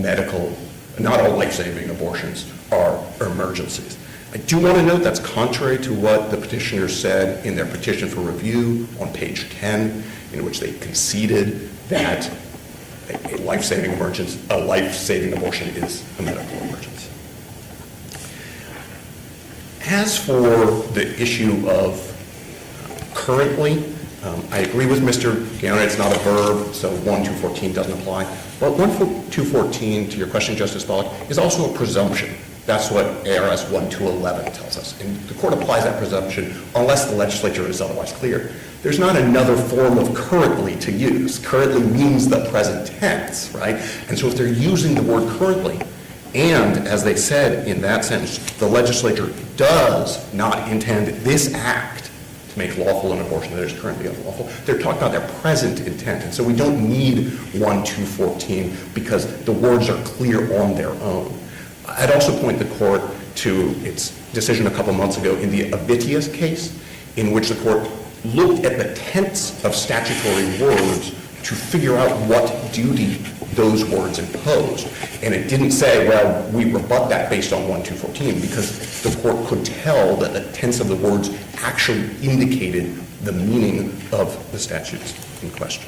life-saving abortions are emergencies. I do want to note that's contrary to what the petitioners said in their petition for review on page 10, in which they conceded that a life-saving abortion is a medical emergency. As for the issue of currently, I agree with Mr. Gaona, it's not a verb, so 1214 doesn't apply. But 1214, to your question, Justice Pollack, is also a presumption. That's what ARS 1211 tells us. And the court applies that presumption unless the legislature is otherwise clear. There's not another form of currently to use. Currently means the present tense, right? And so if they're using the word currently, and as they said in that sentence, the legislature does not intend this act to make lawful an abortion that is currently unlawful, they're talking about their present intent. And so we don't need 1214 because the words are clear on their own. I'd also point the court to its decision a couple months ago in the Avitius case, in which the court looked at the tense of statutory words to figure out what duty those words imposed. And it didn't say, well, we rebut that based on 1214, because the court could tell that the tense of the words actually indicated the meaning of the statutes in question.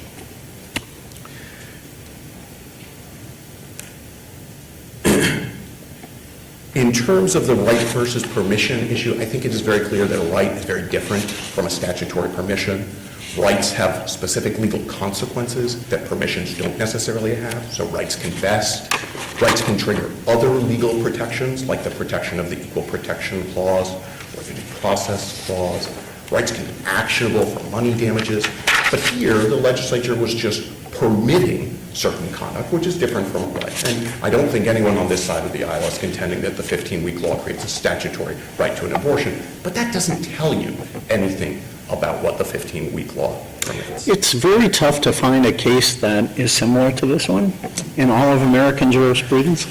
In terms of the right versus permission issue, I think it is very clear that a right is very different from a statutory permission. Rights have specific legal consequences that permissions don't necessarily have. So rights can vest. Rights can trigger other legal protections, like the protection of the Equal Protection Clause or the Due Process Clause. Rights can be actionable for money damages. But here, the legislature was just permitting certain conduct, which is different from a right. And I don't think anyone on this side of the aisle is contending that the 15-week law creates a statutory right to an abortion. But that doesn't tell you anything about what the 15-week law permits. It's very tough to find a case that is similar to this one in all of American jurisprudence.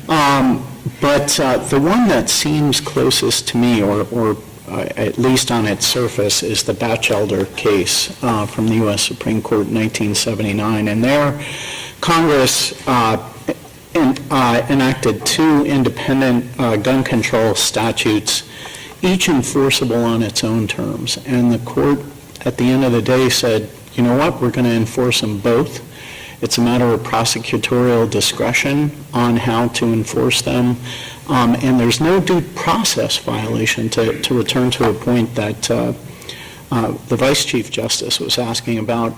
But the one that seems closest to me, or at least on its surface, is the Batchelder case from the U.S. Supreme Court in 1979. And there, Congress enacted two independent gun control statutes, each enforceable on its own terms. And the court, at the end of the day, said, you know what, we're going to enforce them both. It's a matter of prosecutorial discretion on how to enforce them. And there's no due process violation, to return to a point that the Vice Chief Justice was asking about.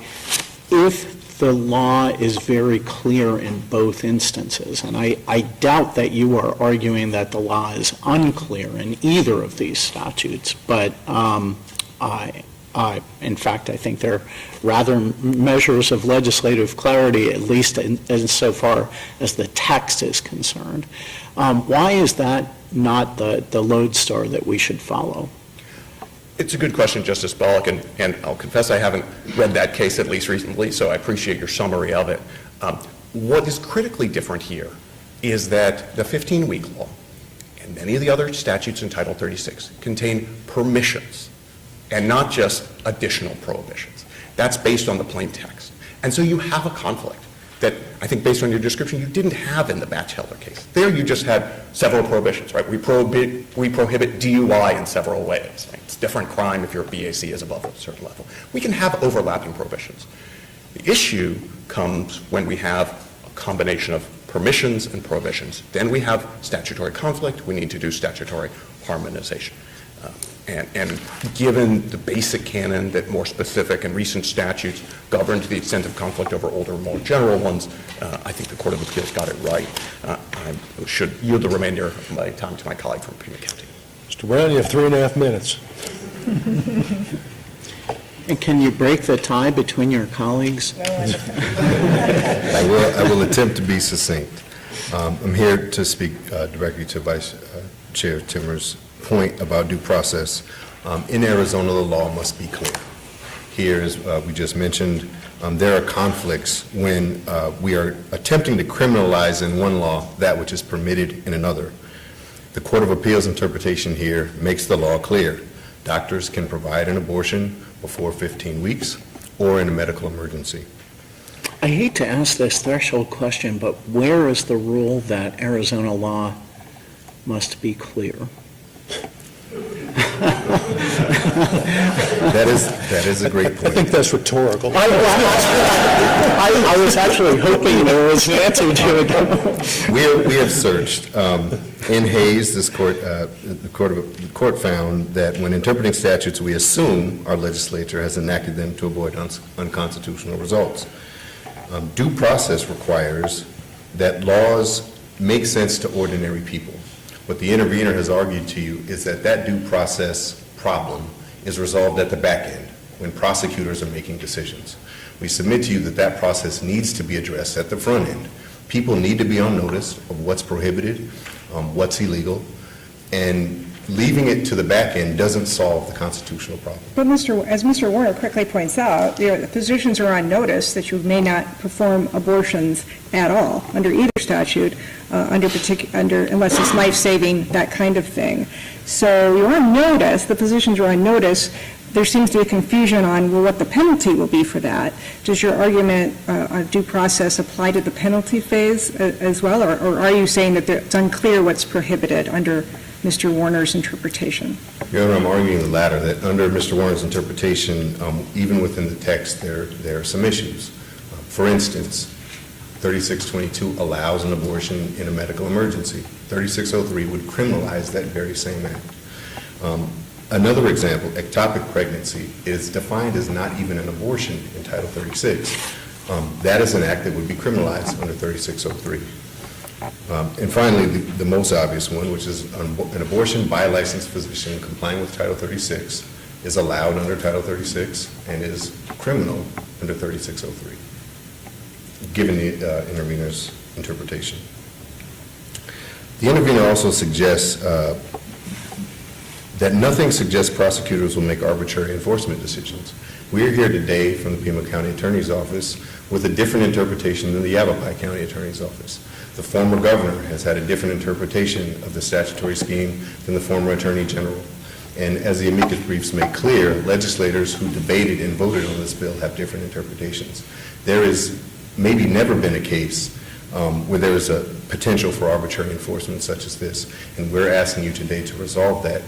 If the law is very clear in both instances, and I doubt that you are arguing that the law is unclear in either of these statutes, but in fact, I think they're rather measures of legislative clarity, at least insofar as the text is concerned. Why is that not the lodestar that we should follow? It's a good question, Justice Bullock, and I'll confess I haven't read that case, at least recently, so I appreciate your summary of it. What is critically different here is that the 15-week law and many of the other statutes in Title 36 contain permissions and not just additional prohibitions. That's based on the plain text. And so you have a conflict that I think, based on your description, you didn't have in the Batchelder case. There you just had several prohibitions, right? We prohibit DUI in several ways. Right? It's a different crime if your BAC is above a certain level. We can have overlapping prohibitions. The issue comes when we have a combination of permissions and prohibitions. Then we have statutory conflict. We need to do statutory harmonization. And given the basic canon that more specific and recent statutes govern to the extent of conflict over older, more general ones, I think the Court of Appeals got it right. I should yield the remainder of my time to my colleague from Pima County. Mr. Brown, you have 3.5 minutes. And can you break the tie between your colleagues? I will attempt to be succinct. I'm here to speak directly to Vice Chair Timmer's point about due process. In Arizona, the law must be clear. Here, as we just mentioned, there are conflicts when we are attempting to criminalize in one law that which is permitted in another. The Court of Appeals interpretation here makes the law clear. Doctors can provide an abortion before 15 weeks or in a medical emergency. I hate to ask this threshold question, but where is the rule that Arizona law must be clear? That is a great point. I think that's rhetorical. I was actually hoping there was an answer to it. We have searched. In Hayes, the court found that when interpreting statutes, we assume our legislature has enacted them to avoid unconstitutional results. Due process requires that laws make sense to ordinary people. What the intervener has argued to you is that due process problem is resolved at the back end when prosecutors are making decisions. We submit to you that process needs to be addressed at the front end. People need to be on notice of what's prohibited, what's illegal, and leaving it to the back end doesn't solve the constitutional problem. But as Mr. Warner quickly points out, the physicians are on notice that you may not perform abortions at all under either statute, unless it's life-saving, that kind of thing. So you're on notice, the physicians are on notice. There seems to be a confusion on what the penalty will be for that. Does your argument on due process apply to the penalty phase as well, or are you saying that it's unclear what's prohibited under Mr. Warner's interpretation? Your Honor, I'm arguing the latter, that under Mr. Warner's interpretation, even within the text, there are some issues. For instance, 3622 allows an abortion in a medical emergency. 3603 would criminalize that very same act. Another example, ectopic pregnancy is defined as not even an abortion in Title 36. That is an act that would be criminalized under 3603. And finally, the most obvious one, which is an abortion by a licensed physician complying with Title 36, is allowed under Title 36 and is criminal under 3603, given the intervener's interpretation. The intervener also suggests that nothing suggests prosecutors will make arbitrary enforcement decisions. We are here today from the Pima County Attorney's Office with a different interpretation than the Yavapai County Attorney's Office. The former governor has had a different interpretation of the statutory scheme than the former Attorney General. And as the amicus briefs make clear, legislators who debated and voted on this bill have different interpretations. There is maybe never been a case where there is a potential for arbitrary enforcement such as this, and we're asking you today to resolve that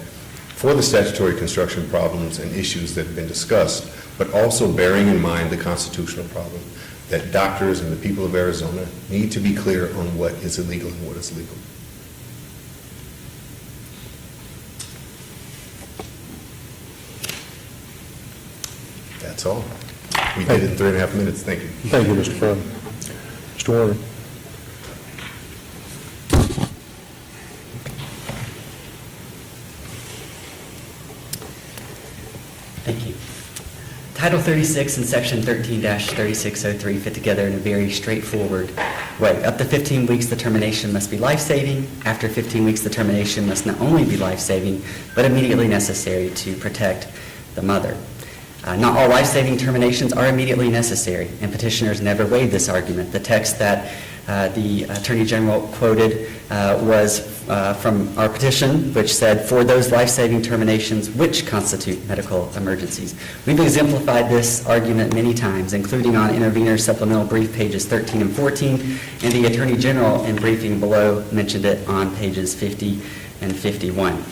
for the statutory construction problems and issues that have been discussed, but also bearing in mind the constitutional problem that doctors and the people of Arizona need to be clear on what is illegal and what is legal. That's all. We did it in 3.5 minutes. Thank you. Thank you, Mr. Frum. Mr. Warner. Thank you. Title 36 and Section 13-3603 fit together in a very straightforward way. Up to 15 weeks, the termination must be life-saving. After 15 weeks, the termination must not only be life-saving, but immediately necessary to protect the mother. Not all life-saving terminations are immediately necessary, and petitioners never weighed this argument. The text that the Attorney General quoted was from our petition, which said, "For those life-saving terminations which constitute medical emergencies." We've exemplified this argument many times, including on intervener supplemental brief pages 13 and 14, and the Attorney General in briefing below mentioned it on pages 50 and 51.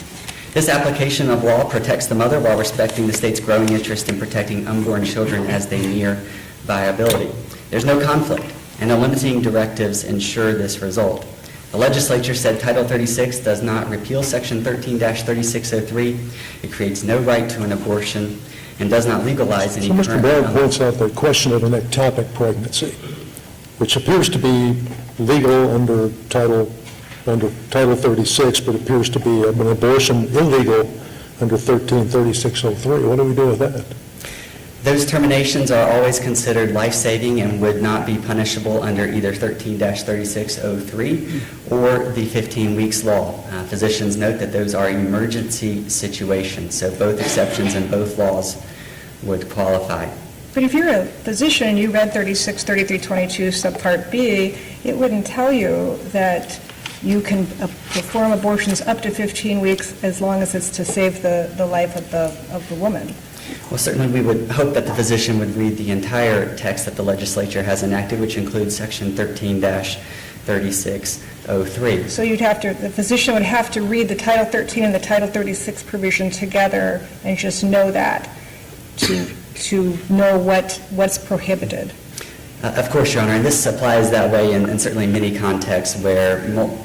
This application of law protects the mother while respecting the state's growing interest in protecting unborn children as they near viability. There's no conflict, and the limiting directives ensure this result. The legislature said Title 36 does not repeal Section 13-3603. It creates no right to an abortion and does not legalize any So Mr. current... Brown points out the question of an ectopic pregnancy, which appears to be legal under Title 36, but appears to be an abortion illegal under 13-3603. What do we do with that? Those terminations are always considered life-saving and would not be punishable under either 13-3603 or the 15 weeks law. Physicians note that those are emergency situations, so both exceptions in both laws would qualify. But if you're a physician and you read 36-3322 subpart B, it wouldn't tell you that you can perform abortions up to 15 weeks as long as it's to save the life of the woman. Well, certainly we would hope that the physician would read the entire text that the legislature has enacted, which includes Section 13-3603. So the physician would have to read the Title 13 and the Title 36 provision together and just know that to know what's prohibited. Of course, Your Honor, and this applies that way in certainly many contexts where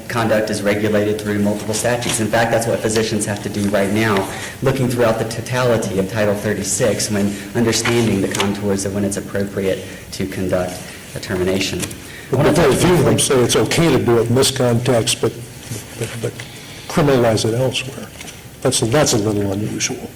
conduct is regulated through multiple statutes. In fact, that's what physicians have to do right now, looking throughout the totality of Title 36 when understanding the contours of when it's appropriate to conduct a termination. But very few of them say it's okay to do it in this context, but criminalize it elsewhere. That's a little unusual.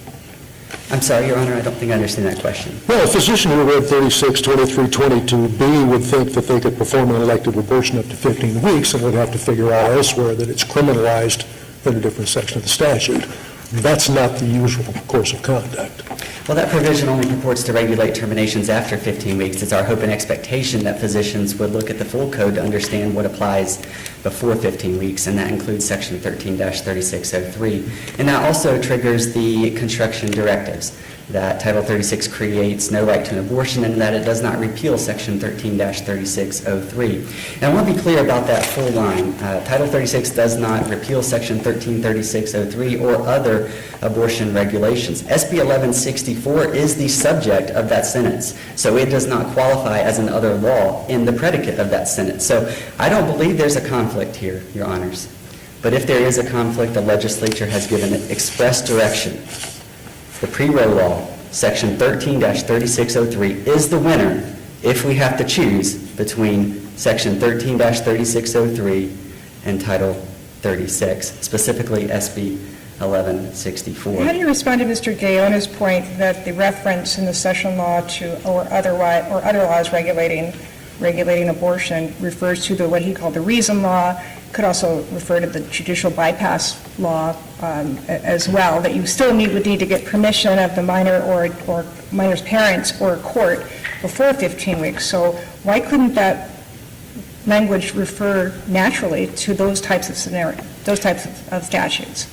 I'm sorry, Your Honor, I don't think I understand that question. Well, a physician who read 36-2322B would think that they could perform an elective abortion up to 15 weeks and would have to figure out elsewhere that it's criminalized in a different section of the statute. That's not the usual course of conduct. Well, that provision only purports to regulate terminations after 15 weeks. It's our hope and expectation that physicians would look at the full code to understand what applies before 15 weeks, and that includes Section 13-3603. And that also triggers the construction directives, that Title 36 creates no right to an abortion and that it does not repeal Section 13-3603. And I want to be clear about that full line. Title 36 does not repeal Section 13-3603 or other abortion regulations. SB 1164 is the subject of that sentence, so it does not qualify as an other law in the predicate of that sentence. So I don't believe there's a conflict here, Your Honors. But if there is a conflict, the legislature has given express direction. The pre-row law, Section 13-3603, is the winner if we have to choose between Section 13-3603 and Title 36, specifically SB 1164. How do you respond to Mr. Gayona's point that the reference in the session law to, or other laws regulating abortion refers to what he called the reason law, could also refer to the judicial bypass law as well, that you still would need to get permission of the minor or minor's parents or a court before 15 weeks. So why couldn't that language refer naturally to those types of of statutes?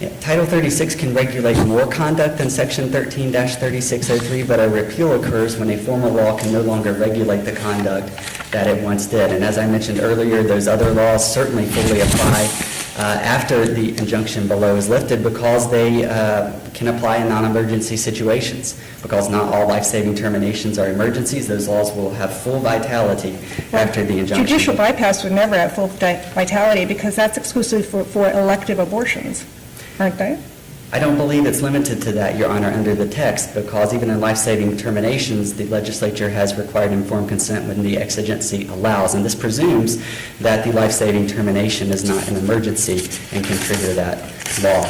Yeah, Title 36 can regulate more conduct than Section 13-3603, but a repeal occurs when a formal law can no longer regulate the conduct that it once did. And as I mentioned earlier, those other laws certainly fully apply after the injunction below is lifted because they can apply in non-emergency situations. Because not all life-saving terminations are emergencies, those laws will have full vitality after the injunction. Judicial bypass would never have full vitality because that's exclusive for elective abortions, aren't they? I don't believe it's limited to that, Your Honor, under the text, because even in life-saving terminations, the legislature has required informed consent when the exigency allows, and this presumes that the life-saving termination is not an emergency and can trigger that law.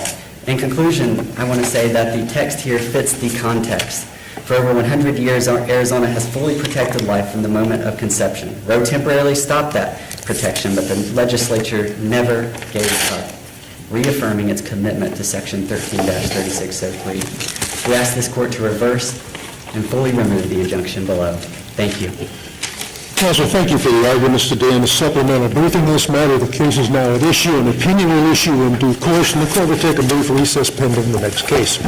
In conclusion, I want to say that the text here fits the context. For over 100 years, Arizona has fully protected life from the moment of conception. Roe temporarily stopped that protection, but the legislature never gave up, reaffirming its commitment to Section 13-3603. We ask this court to reverse and fully remove the injunction below. Thank you. Counsel, thank you for the arguments today and the supplemental briefing. This matter, the case is now at issue. An opinion will issue in due course, and the court will take a brief recess pending the next case.